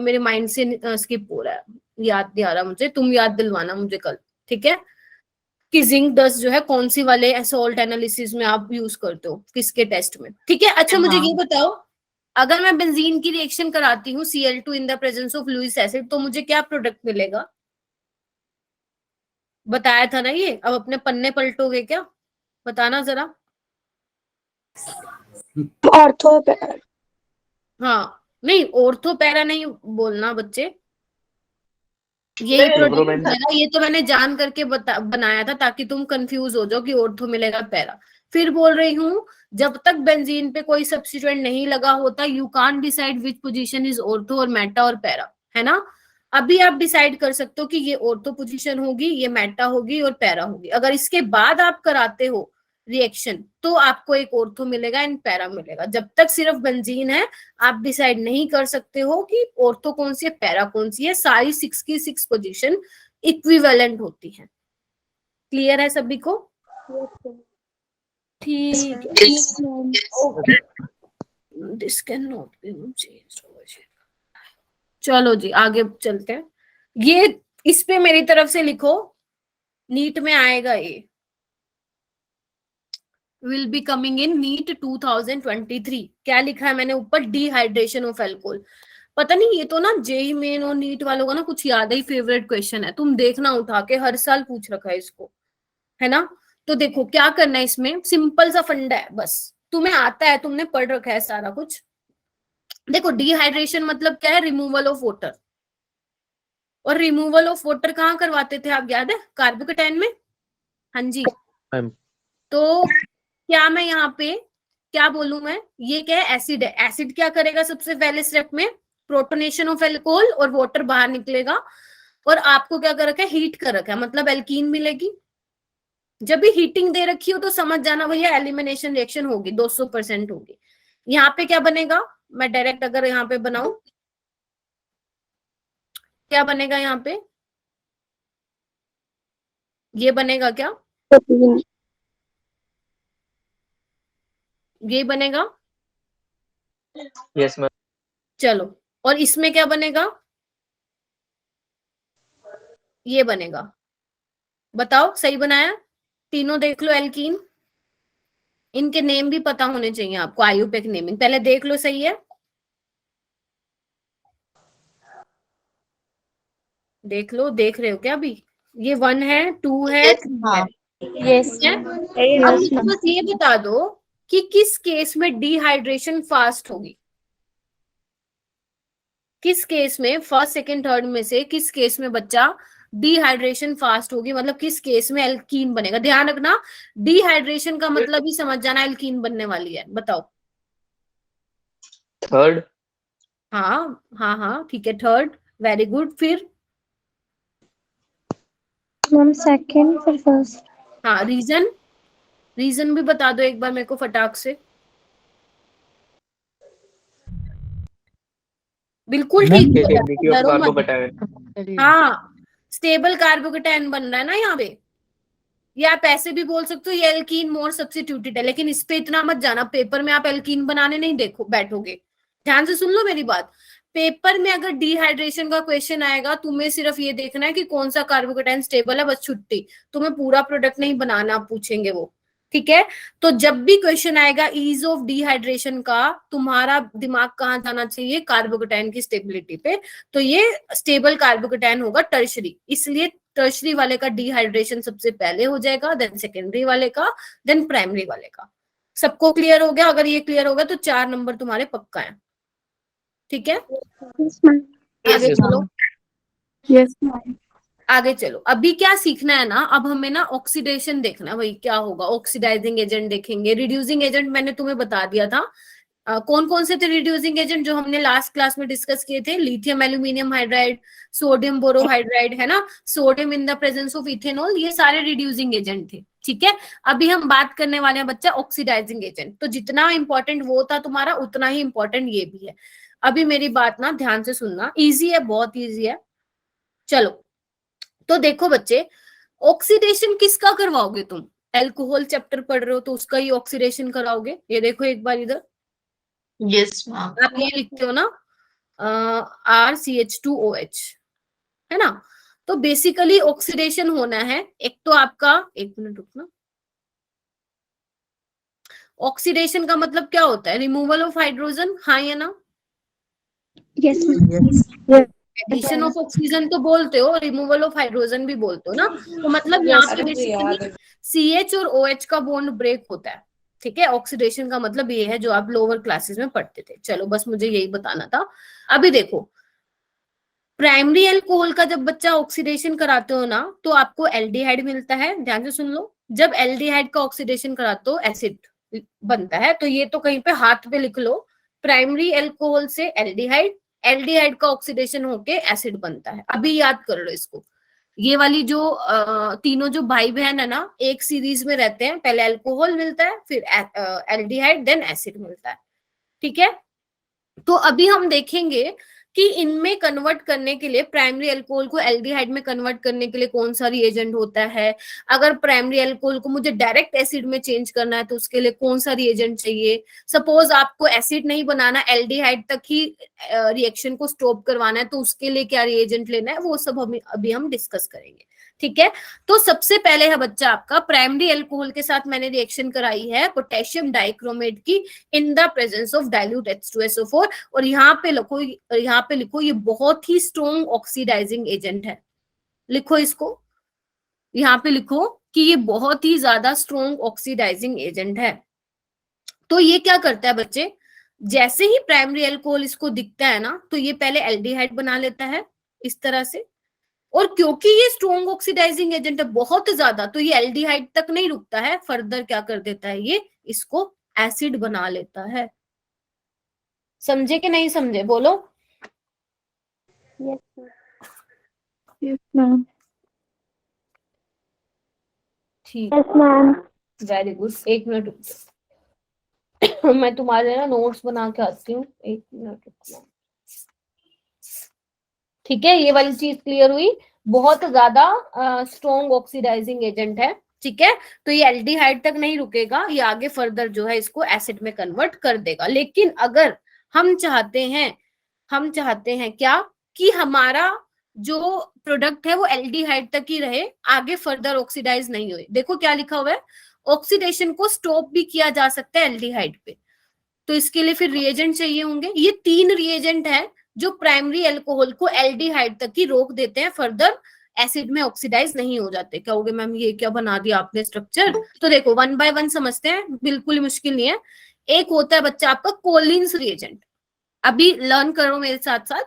मेरे माइंड से स्किप हो रहा है, याद नहीं आ रहा मुझे, तुम याद दिलवाना मुझे कल। ठीक है, कि जिंक डस्ट जो है कौन सी वाले सोल्ट एनालिसिस में आप यूज करते हो, किसके टेस्ट में। ठीक है, अच्छा मुझे ये बताओ, अगर मैं बेंजीन की रिएक्शन कराती हूँ Cl2 in the presence of Lewis acid, तो मुझे क्या प्रोडक्ट मिलेगा? बताया था ना ये। अब अपने पन्ने पलटोगे क्या? बताना जरा। ऑर्थो हाँ, नहीं ऑर्थो पैरा नहीं बोलना बच्चे, यही प्रोडक्ट मिलेगा। ये तो मैंने जान करके बनाया था ताकि तुम कंफ्यूज हो जाओ कि ऑर्थो मिलेगा पैरा। फिर बोल रही हूँ, जब तक बेंजीन पे कोई सब्स्टिट्यूएंट नहीं लगा होता, you can't decide which position is ortho और मेटा और पैरा, है ना? अभी आप डिसाइड कर सकते हो कि ये ऑर्थो पोजीशन होगी, ये मेटा होगी और पैरा होगी। अगर इसके बाद आप कराते हो रिएक्शन तो आपको एक ऑर्थो मिलेगा एंड पैरा मिलेगा। जब तक सिर्फ बेंजीन है, आप डिसाइड नहीं कर सकते हो कि ऑर्थो कौन सी है पैरा कौन सी है। सारी 6 की 6 पोजीशन इक्विवेलेंट होती है। क्लियर है सभी को? ठीक है, this can not be changed. चलो जी आगे चलते हैं। ये इस पे मेरी तरफ से लिखो, नीट में आएगा ये, will be coming in NEET 2023। क्या लिखा है मैंने ऊपर? Dehydration of alcohol. पता नहीं, ये तो ना जेई मेन और नीट वालों का ना कुछ याद ही फेवरेट क्वेश्चन है। तुम देखना उठा के, हर साल पूछ रखा है इसको, है ना? तो देखो क्या करना है इसमें, सिंपल सा फंडा है, बस तुम्हें आता है, तुमने पढ़ रखा है सारा कुछ। देखो डिहाइड्रेशन मतलब क्या है? Removal of water. और रिमूवल ऑफ वाटर कहाँ करवाते थे आप, याद है? कार्बोकेटाइन में, हाँ जी। मैम। तो क्या मैं यहाँ पे क्या बोलूं मैं, ये क्या है, एसिड है। एसिड क्या करेगा सबसे पहले स्टेप में, प्रोटोनेशन ऑफ एल्कोहल और वाटर बाहर निकलेगा, और आपको क्या कर रखा है, हीट कर रखा है, मतलब एल्कीन मिलेगी। जब भी हीटिंग दे रखी हो तो समझ जाना भैया एलिमिनेशन रिएक्शन होगी, 200% होगी। यहाँ पे क्या बनेगा, मैं डायरेक्ट अगर यहाँ पे बनाऊं, क्या बनेगा यहाँ पे, ये बनेगा क्या, ये बनेगा। Yes ma'am. चलो, और इसमें क्या बनेगा, ये बनेगा। बताओ सही बनाया, तीनों देख लो एल्कीन। इनके नेम भी पता होने चाहिए आपको, आयुपेक नेमिंग पहले देख लो, सही है, देख लो, देख रहे हो क्या अभी, ये 1 है, 2 है, 3 है, यस ठीक है। अब मुझे बस ये बता दो कि किस केस में डिहाइड्रेशन फास्ट होगी, किस केस में, फर्स्ट सेकंड थर्ड में से किस केस में बच्चा डिहाइड्रेशन फास्ट होगी, मतलब किस केस में एल्कीन बनेगा। ध्यान रखना, डिहाइड्रेशन का मतलब ही समझ जाना एल्कीन बनने वाली है। बताओ। थर्ड। हाँ हाँ हाँ, ठीक है, थर्ड, वेरी गुड। फिर मैम सेकंड फिर फर्स्ट। हाँ, रीजन, रीजन भी बता दो एक बार मेरे को फटाक से। बिल्कुल ठीक बोला, स्टेबिलिटी ऑफ डरो मत। कार्बोकैटायन। हाँ, स्टेबल कार्बोकेटायन बन रहा है ना यहाँ पे, या आप ऐसे भी बोल सकते हो ये एल्कीन मोर सब्स्टिट्यूटेड है, लेकिन इस पे इतना मत जाना, पेपर में आप एल्कीन बनाने नहीं देखो बैठोगे। ध्यान से सुन लो मेरी बात, पेपर में अगर डिहाइड्रेशन का क्वेश्चन आएगा, तुम्हें सिर्फ ये देखना है कि कौन सा कार्बोकेटायन स्टेबल है, बस छुट्टी, तुम्हें पूरा प्रोडक्ट नहीं बनाना, पूछेंगे वो, ठीक है। तो जब भी क्वेश्चन आएगा ईज ऑफ डिहाइड्रेशन का, तुम्हारा दिमाग कहाँ जाना चाहिए, कार्बोकेटायन की स्टेबिलिटी पे। तो ये स्टेबल कार्बोकेटायन होगा टर्शरी, इसलिए टर्शरी वाले का डिहाइड्रेशन सबसे पहले हो जाएगा, देन सेकेंडरी वाले का, देन प्राइमरी वाले का। सबको क्लियर हो गया? अगर ये क्लियर हो गया तो 4 नंबर तुम्हारे पक्का है, ठीक है। Yes ma'am. आगे चलो, यस मैम। आगे चलो। अभी क्या सीखना है ना, अब हमें ना ऑक्सीडेशन देखना है, वही क्या होगा, ऑक्सीडाइजिंग एजेंट देखेंगे, रिड्यूसिंग एजेंट मैंने तुम्हें बता दिया था। कौन कौन से थे रिड्यूसिंग एजेंट जो हमने लास्ट क्लास में डिस्कस किए थे, lithium aluminium hydride, sodium borohydride, है ना, sodium in the presence of ethanol, ये सारे रिड्यूसिंग एजेंट थे, ठीक है। अभी हम बात करने वाले हैं बच्चा ऑक्सीडाइजिंग एजेंट, तो जितना इंपॉर्टेंट वो था तुम्हारा, उतना ही इंपॉर्टेंट ये भी है। अभी मेरी बात ना ध्यान से सुनना, इजी है, बहुत इजी है। चलो, तो देखो बच्चे, ऑक्सीडेशन किसका करवाओगे तुम, एल्कोहल चैप्टर पढ़ रहे हो तो उसका ही ऑक्सीडेशन कराओगे। ये देखो एक बार इधर, यस मैम। आप ये लिखते हो ना, RCH2OH, है ना। तो बेसिकली ऑक्सीडेशन होना है, एक तो आपका, एक मिनट रुकना, ऑक्सीडेशन का मतलब क्या होता है, रिमूवल ऑफ हाइड्रोजन, हाँ या ना। Yes ma'am. Yes. Addition of oxygen तो बोलते हो, रिमूवल ऑफ हाइड्रोजन भी बोलते हो ना। तो मतलब यहाँ पे बेसिकली CH और OH का बॉन्ड ब्रेक होता है, ठीक है। ऑक्सीडेशन का मतलब ये है जो आप लोअर क्लासेस में पढ़ते थे। चलो, बस मुझे यही बताना था। अभी देखो, प्राइमरी एल्कोहल का जब बच्चा ऑक्सीडेशन कराते हो ना, तो आपको एल्डिहाइड मिलता है। ध्यान से सुन लो, जब एल्डिहाइड का ऑक्सीडेशन कराते हो एसिड बनता है। तो ये तो कहीं पे हाथ पे लिख लो, प्राइमरी एल्कोहल से एल्डिहाइड, एल्डिहाइड का ऑक्सीडेशन होके एसिड बनता है। अभी याद कर लो इसको, ये वाली जो तीनों जो भाई बहन है ना, एक सीरीज में रहते हैं, पहले अल्कोहल मिलता है, फिर एल्डिहाइड, देन एसिड मिलता है, ठीक है। तो अभी हम देखेंगे कि इनमें कन्वर्ट करने के लिए, प्राइमरी अल्कोहल को एल्डिहाइड में कन्वर्ट करने के लिए कौन सा रिएजेंट होता है। अगर प्राइमरी अल्कोहल को मुझे डायरेक्ट एसिड में चेंज करना है तो उसके लिए कौन सा रिएजेंट चाहिए। सपोज आपको एसिड नहीं बनाना, एल्डिहाइड तक ही रिएक्शन को स्टॉप करवाना है, तो उसके लिए क्या रिएजेंट लेना है, वो सब अभी हम डिस्कस करेंगे, ठीक है। तो सबसे पहले है बच्चा आपका, प्राइमरी अल्कोहल के साथ मैंने रिएक्शन कराई है पोटेशियम डाइक्रोमेट की in the presence of dilute H2SO4, और यहाँ पे लिखो ये बहुत ही स्ट्रॉन्ग ऑक्सीडाइजिंग एजेंट है। लिखो इसको, यहाँ पे लिखो कि ये बहुत ही ज्यादा स्ट्रॉन्ग ऑक्सीडाइजिंग एजेंट है। तो ये क्या करता है बच्चे, जैसे ही प्राइमरी अल्कोहल इसको दिखता है ना, तो ये पहले एल्डिहाइड बना लेता है इस तरह से, और क्योंकि ये स्ट्रॉन्ग ऑक्सीडाइजिंग एजेंट है बहुत ज्यादा, तो ये एल्डिहाइड तक नहीं रुकता है, फर्दर क्या कर देता है, ये इसको एसिड बना लेता है। समझे कि नहीं समझे, बोलो। Yes ma'am. Yes ma'am. ठीक, यस मैम। Very good. एक मिनट रुक जाओ। मैं तुम्हारे ना नोट्स बना के आती हूँ, एक मिनट रुकना। ठीक है, ये वाली चीज क्लियर हुई। बहुत ज्यादा स्ट्रॉन्ग ऑक्सीडाइजिंग एजेंट है, ठीक है। तो ये एल्डिहाइड तक नहीं रुकेगा, ये आगे फर्दर जो है इसको एसिड में कन्वर्ट कर देगा। लेकिन अगर हम चाहते हैं क्या कि हमारा जो प्रोडक्ट है वो एल्डिहाइड तक ही रहे, आगे फर्दर ऑक्सीडाइज नहीं हुए। देखो क्या लिखा हुआ है, ऑक्सीडेशन को स्टॉप भी किया जा सकता है एल्डिहाइड पे। तो इसके लिए फिर रिएजेंट चाहिए होंगे। ये 3 रिएजेंट है जो प्राइमरी अल्कोहल को एल्डिहाइड तक ही रोक देते हैं, फर्दर एसिड में ऑक्सीडाइज नहीं हो जाते। कहोगे मैम ये क्या बना दिया आपने स्ट्रक्चर। तो देखो 1 बाय 1 समझते हैं, बिल्कुल मुश्किल नहीं है। एक होता है बच्चा आपका कोलिन्स रिएजेंट, अभी लर्न करो मेरे साथ साथ।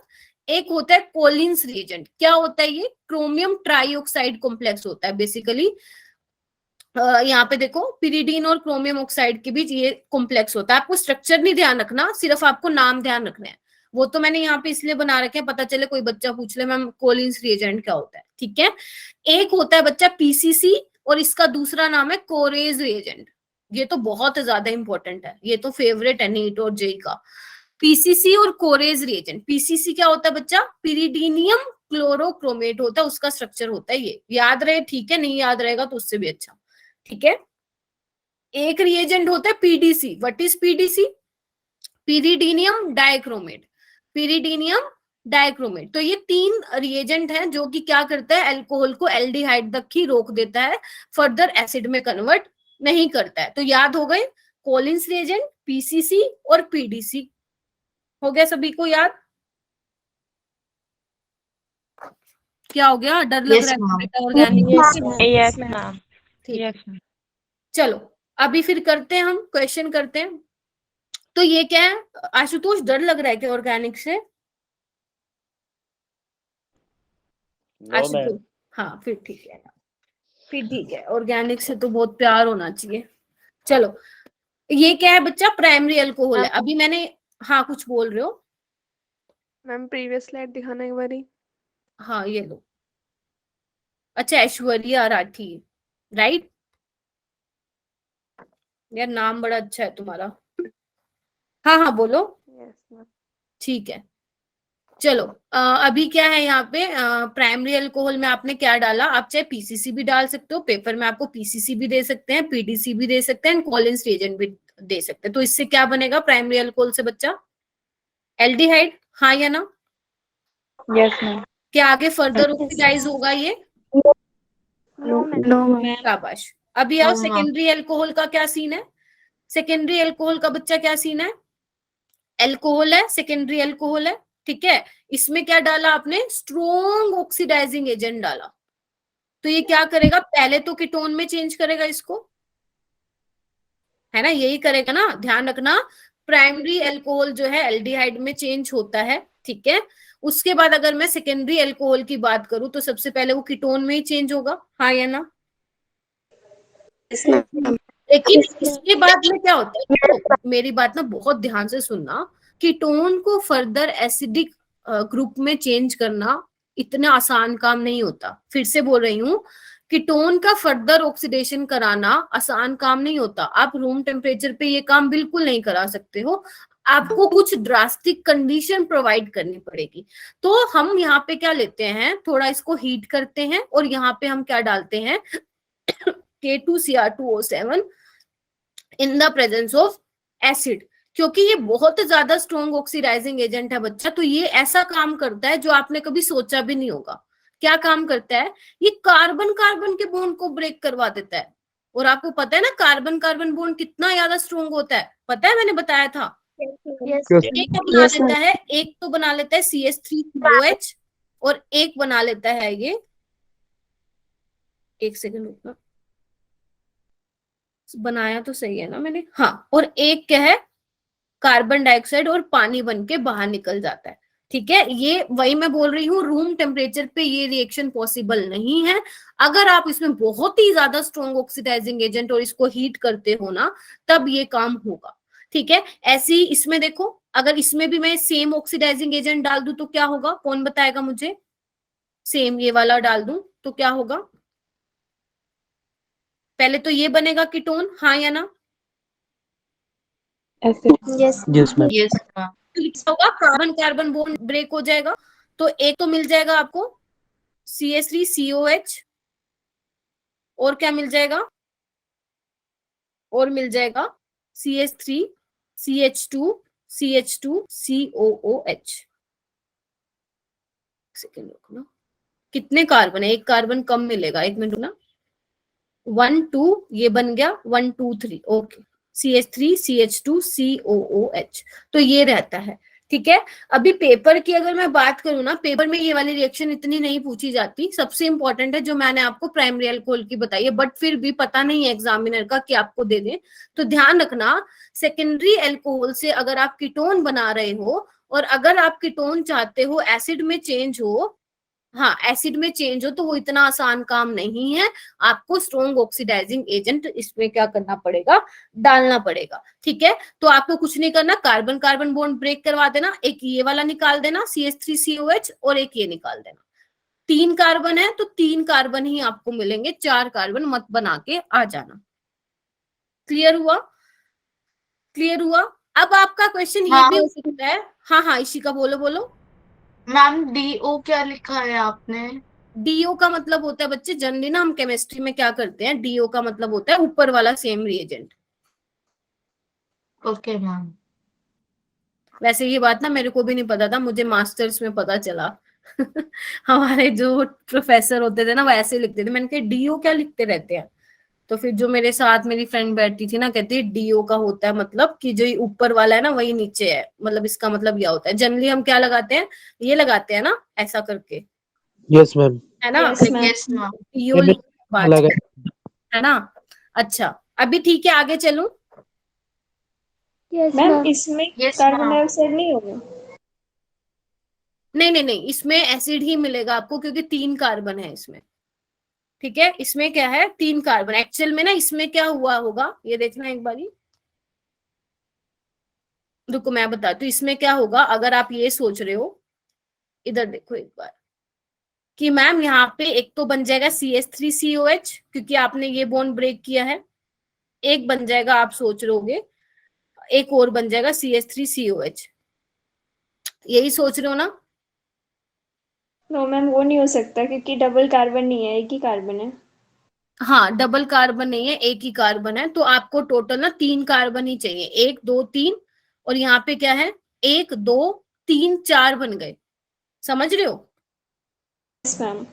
एक होता है कोलिन्स रिएजेंट, क्या होता है ये, क्रोमियम ट्राईऑक्साइड कॉम्प्लेक्स होता है बेसिकली। यहाँ पे देखो पिरिडीन और क्रोमियम ऑक्साइड के बीच ये कॉम्प्लेक्स होता है। आपको स्ट्रक्चर नहीं ध्यान रखना, सिर्फ आपको नाम ध्यान रखना है। वो तो मैंने यहाँ पे इसलिए बना रखे हैं, पता चले कोई बच्चा पूछ ले मैम कोलिन्स रिएजेंट क्या होता है, ठीक है। एक होता है बच्चा पीसीसी, और इसका दूसरा नाम है कोरेज रिएजेंट। ये तो बहुत ज्यादा इंपॉर्टेंट है, ये तो फेवरेट है नीट और जेई का। पीसीसी और कोरेज रिएजेंट। पीसीसी क्या होता है बच्चा, पिरिडीनियम क्लोरोक्रोमेट होता है, उसका स्ट्रक्चर होता है ये, याद रहे, ठीक है। नहीं याद रहेगा तो उससे भी अच्छा, ठीक है। एक रिएजेंट होता है PDC. What is PDC, pyridinium dichromate, pyridinium dichromate. तो ये 3 रिएजेंट हैं जो कि क्या करता है, अल्कोहल को एल्डिहाइड तक ही रोक देता है, फर्दर एसिड में कन्वर्ट नहीं करता है। तो याद हो गए, कोलिन्स रिएजेंट, पीसीसी और पीडीसी। हो गया सभी को याद। क्या हो गया, डर लग Yes, रहा है ma'am. बेटा ऑर्गेनिक। Yes ma'am. ठीक, यस मैम। चलो अभी फिर करते हैं, हम क्वेश्चन करते हैं। तो ये क्या है आशुतोष, डर लग रहा है क्या ऑर्गेनिक से। आशुतोष, हाँ फिर ठीक है, फिर ठीक है। ऑर्गेनिक से तो बहुत प्यार होना चाहिए। चलो ये क्या है बच्चा, प्राइमरी अल्कोहल है। अभी मैंने, हाँ कुछ बोल रहे हो। मैम प्रीवियस स्लाइड दिखाना एक बारी। हाँ ये लो। अच्छा ऐश्वर्या राठी, राइट। यार नाम बड़ा अच्छा है तुम्हारा। हाँ हाँ बोलो। Yes ma'am. ठीक है, चलो अभी क्या है यहाँ पे, प्राइमरी अल्कोहल में आपने क्या डाला, आप चाहे पीसीसी भी डाल सकते हो, पेपर में आपको पीसीसी भी दे सकते हैं, पीडीसी भी दे सकते हैं, कोलिन्स रिएजेंट भी दे सकते हैं। तो इससे क्या बनेगा प्राइमरी अल्कोहल से बच्चा, एल्डिहाइड, हाँ या ना। Yes ma'am. क्या आगे फर्दर ऑक्सीडाइज होगा ये, नो मैम। No ma'am. शाबाश। अभी आओ हाँ, हाँ। सेकेंडरी अल्कोहल का क्या सीन है, सेकेंडरी अल्कोहल का बच्चा क्या सीन है, अल्कोहल है, सेकेंडरी अल्कोहल है, ठीक है। इसमें क्या डाला आपने, स्ट्रॉन्ग ऑक्सीडाइजिंग एजेंट डाला। तो ये क्या करेगा, पहले तो कीटोन में चेंज करेगा इसको, है ना, यही करेगा ना, ध्यान रखना। प्राइमरी अल्कोहल जो है एल्डिहाइड में चेंज होता है, ठीक है। उसके बाद अगर मैं सेकेंडरी अल्कोहल की बात करूं तो सबसे पहले वो कीटोन में ही चेंज होगा, हाँ या ना। लेकिन इसके बाद में क्या होता है, तो मेरी बात ना बहुत ध्यान से सुनना, कीटोन को फर्दर एसिडिक ग्रुप में चेंज करना इतना आसान काम नहीं होता। फिर से बोल रही हूँ, कीटोन का फर्दर ऑक्सीडेशन कराना आसान काम नहीं होता। आप रूम टेम्परेचर पे ये काम बिल्कुल नहीं करा सकते हो, आपको कुछ ड्रास्टिक कंडीशन प्रोवाइड करनी पड़ेगी। तो हम यहाँ पे क्या लेते हैं, थोड़ा इसको हीट करते हैं और यहाँ पे हम क्या डालते हैं K2Cr2O7 in the presence of acid, क्योंकि ये बहुत ज्यादा स्ट्रॉन्ग ऑक्सीडाइजिंग एजेंट है बच्चा। तो ये ऐसा काम करता है जो आपने कभी सोचा भी नहीं होगा। क्या काम करता है, ये कार्बन कार्बन के बॉन्ड को ब्रेक करवा देता है। और आपको पता है ना कार्बन कार्बन बॉन्ड कितना ज्यादा स्ट्रॉन्ग होता है, पता है, मैंने बताया था। यस। एक तो बना लेता है, एक तो बना लेता है CH3COH, और एक बना लेता है ये, एक सेकंड रुकना, बनाया तो सही है ना मैंने, हाँ। और एक क्या है, कार्बन डाइऑक्साइड और पानी बन के बाहर निकल जाता है। ठीक है, ये वही मैं बोल रही हूँ, रूम टेम्परेचर पे ये रिएक्शन पॉसिबल नहीं है। अगर आप इसमें बहुत ही ज्यादा स्ट्रॉन्ग ऑक्सीडाइजिंग एजेंट और इसको हीट करते हो ना, तब ये काम होगा। ठीक है, ऐसे ही इसमें देखो, अगर इसमें भी मैं सेम ऑक्सीडाइजिंग एजेंट डाल दूं तो क्या होगा, कौन बताएगा मुझे? सेम ये वाला डाल दूं तो क्या होगा? पहले तो ये बनेगा कीटोन, हाँ या ना? Acid. Yes yes ma'am. Yes ma'am क्या होगा, कार्बन कार्बन बॉन्ड ब्रेक हो जाएगा, तो एक तो मिल जाएगा आपको CH3COH, और क्या मिल जाएगा? और मिल जाएगा CH3CH2CH2COOH। सेकेंड रुकना, कितने कार्बन है? एक कार्बन कम मिलेगा, एक मिनट ना, 1 2, ये बन गया 1 2 3, ओके, CH3CH2COOH, तो ये रहता है। ठीक है, अभी पेपर की अगर मैं बात करूं ना, पेपर में ये वाली रिएक्शन इतनी नहीं पूछी जाती, सबसे इंपॉर्टेंट है जो मैंने आपको प्राइमरी अल्कोहल की बताई है, बट फिर भी पता नहीं है एग्जामिनर का कि आपको दे दे, तो ध्यान रखना, सेकेंडरी अल्कोहल से अगर आप कीटोन बना रहे हो और अगर आप कीटोन चाहते हो एसिड में चेंज हो, हाँ एसिड में चेंज हो, तो वो इतना आसान काम नहीं है, आपको स्ट्रॉन्ग ऑक्सीडाइजिंग एजेंट इसमें क्या करना पड़ेगा, डालना पड़ेगा। ठीक है, तो आपको कुछ नहीं करना, कार्बन कार्बन बॉन्ड ब्रेक करवा देना, एक ये वाला निकाल देना CH3COH, और एक ये निकाल देना। 3 कार्बन है तो 3 कार्बन ही आपको मिलेंगे, 4 कार्बन मत बना के आ जाना। क्लियर हुआ? क्लियर हुआ? अब आपका क्वेश्चन ये हाँ। भी हो सकता है, हाँ हाँ इशिका बोलो बोलो। मैम DO क्या लिखा है आपने? डीओ का मतलब होता है बच्चे, जनरली ना हम केमिस्ट्री में क्या करते हैं, डीओ का मतलब होता है ऊपर वाला सेम रिएजेंट। Okay ma'am. वैसे ये बात ना मेरे को भी नहीं पता था, मुझे मास्टर्स में पता चला हमारे जो प्रोफेसर होते थे ना वो ऐसे लिखते थे, मैंने कहा डीओ क्या लिखते रहते हैं, तो फिर जो मेरे साथ मेरी फ्रेंड बैठती थी ना, कहती है डीओ का होता है मतलब कि जो ऊपर वाला है ना वही नीचे है, मतलब इसका मतलब यह होता है। जनरली हम क्या लगाते हैं, ये लगाते हैं ना ऐसा करके, यस मैम। है ना, Yes, ma'am. Yes ma'am do बाद अलग है ना। अच्छा अभी ठीक है, आगे चलूं? Yes ma'am ma'am. इसमें यस कार्बन मैम डाइऑक्साइड नहीं होगा? नहीं नहीं नहीं, इसमें एसिड ही मिलेगा आपको, क्योंकि 3 कार्बन है इसमें। ठीक है, इसमें क्या है, 3 कार्बन। एक्चुअल में ना इसमें क्या हुआ होगा, ये देखना एक बारी, रुको मैं बताती हूँ इसमें क्या होगा। अगर आप ये सोच रहे हो, इधर देखो एक बार, कि मैम यहाँ पे एक तो बन जाएगा CH3COH, क्योंकि आपने ये बॉन्ड ब्रेक किया है, एक बन जाएगा, आप सोच रहे एक और बन जाएगा CH3COH, यही सोच रहे हो ना? नो मैम, वो नहीं हो सकता क्योंकि डबल कार्बन नहीं है, एक ही कार्बन है। हाँ डबल कार्बन नहीं है, एक ही कार्बन है, तो आपको टोटल ना 3 कार्बन ही चाहिए, 1 2 3, और यहाँ पे क्या है, 1 2 3 4 बन गए, समझ रहे हो? Yes ma'am.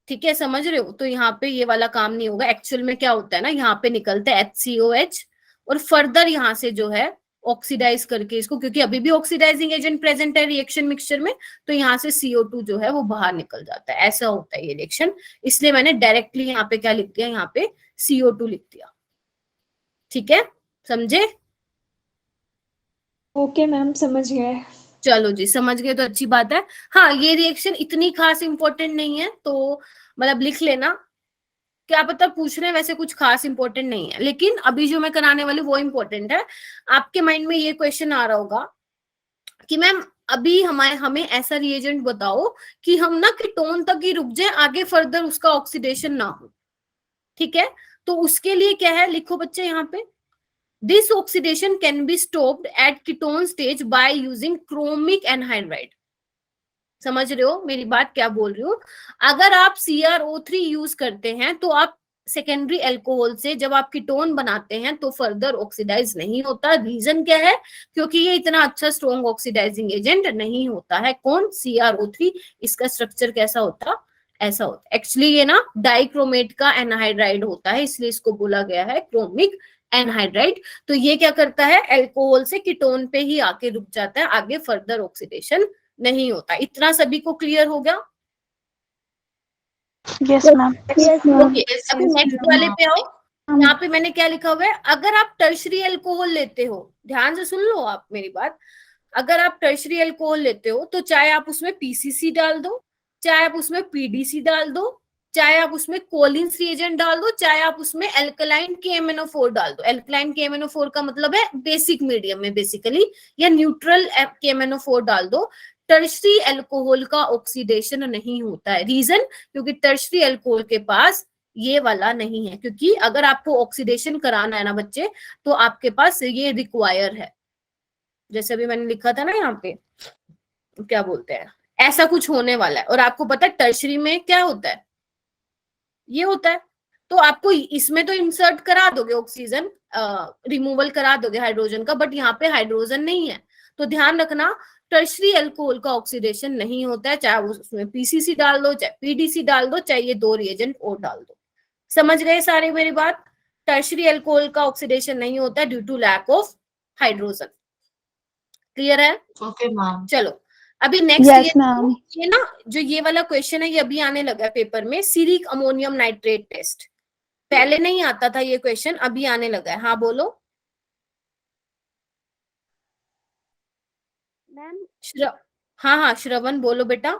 ठीक है, समझ रहे हो? तो यहाँ पे ये वाला काम नहीं होगा। एक्चुअल में क्या होता है ना, यहाँ पे निकलता है HCOH, और फर्दर यहाँ से जो है ऑक्सीडाइज करके इसको, क्योंकि अभी भी ऑक्सीडाइजिंग एजेंट प्रेजेंट है रिएक्शन मिक्सचर में, तो यहाँ से CO2 जो है वो बाहर निकल जाता है, ऐसा होता है ये रिएक्शन। इसलिए मैंने डायरेक्टली यहाँ पे क्या लिख दिया, यहाँ पे CO2 लिख दिया। ठीक है, समझे? ओके मैम, समझ गए। चलो जी, समझ गए तो अच्छी बात है। हाँ ये रिएक्शन इतनी खास इंपॉर्टेंट नहीं है, तो मतलब लिख लेना, क्या पता पूछ रहे हैं, वैसे कुछ खास इंपॉर्टेंट नहीं है, लेकिन अभी जो मैं कराने वाली वो इंपॉर्टेंट है। आपके माइंड में ये क्वेश्चन आ रहा होगा कि मैम अभी हमें ऐसा रिएजेंट बताओ कि हम ना कीटोन तक ही रुक जाए, आगे फर्दर उसका ऑक्सीडेशन ना हो। ठीक है, तो उसके लिए क्या है, लिखो बच्चे यहाँ पे, this oxidation can be stopped at ketone stage by using chromic anhydride. समझ रहे हो मेरी बात क्या बोल रही हूँ? अगर आप CrO3 यूज करते हैं तो आप सेकेंडरी अल्कोहल से जब आप कीटोन बनाते हैं तो फर्दर ऑक्सीडाइज नहीं होता। रीजन क्या है? क्योंकि ये इतना अच्छा स्ट्रॉन्ग ऑक्सीडाइजिंग एजेंट नहीं होता है। कौन? CrO3। इसका स्ट्रक्चर कैसा होता? ऐसा होता। एक्चुअली ये ना डाइक्रोमेट का एनहाइड्राइड होता है, इसलिए इसको बोला गया है क्रोमिक एनहाइड्राइड। तो ये क्या करता है, अल्कोहल से कीटोन पे ही आके रुक जाता है, आगे फर्दर ऑक्सीडेशन नहीं होता। इतना सभी को क्लियर हो गया? Yes ma'am. ओके, अभी नेक्स्ट वाले पे आओ। यहाँ पे मैंने क्या लिखा हुआ है, अगर आप टर्शरी अल्कोहल लेते हो, ध्यान से सुन लो आप मेरी बात, अगर आप टर्शरी अल्कोहल लेते हो तो चाहे आप उसमें पीसीसी डाल दो, चाहे आप उसमें पीडीसी डाल दो, चाहे आप उसमें कोलिन्स रिएजेंट डाल दो, चाहे आप उसमें एल्कलाइन KMnO4 डाल दो। एल्कलाइन KMnO4 का मतलब है बेसिक मीडियम में बेसिकली, या न्यूट्रल KMnO4 डाल दो। टर्शरी अल्कोहल का ऑक्सीडेशन नहीं होता है। रीजन, क्योंकि टर्शरी अल्कोहल के पास ये वाला नहीं है, क्योंकि अगर आपको ऑक्सीडेशन कराना है ना बच्चे, तो आपके पास ये रिक्वायर है। जैसे अभी मैंने लिखा था ना यहाँ पे, क्या बोलते हैं, ऐसा कुछ होने वाला है। और आपको पता है टर्शरी में क्या होता है, ये होता है। तो आपको इसमें तो इंसर्ट करा दोगे ऑक्सीजन, रिमूवल करा दोगे हाइड्रोजन का, बट यहाँ पे हाइड्रोजन नहीं है। तो ध्यान रखना, टर्शरी अल्कोहल का ऑक्सीडेशन नहीं होता है, चाहे उसमें पीसीसी डाल दो, चाहे पीडीसी डाल दो, चाहे ये 2 रिएजेंट और डाल दो। समझ गए सारे मेरी बात? टर्शरी अल्कोहल का ऑक्सीडेशन नहीं होता due to lack of hydrogen. Clear है? Okay ma'am. चलो अभी नेक्स्ट यस मैम। ये ना जो ये वाला क्वेश्चन है, ये अभी आने लगा है पेपर में, सीरिक अमोनियम नाइट्रेट टेस्ट। पहले नहीं आता था ये क्वेश्चन, अभी आने लगा है। हाँ बोलो मैम। हाँ श्रवण बोलो बेटा।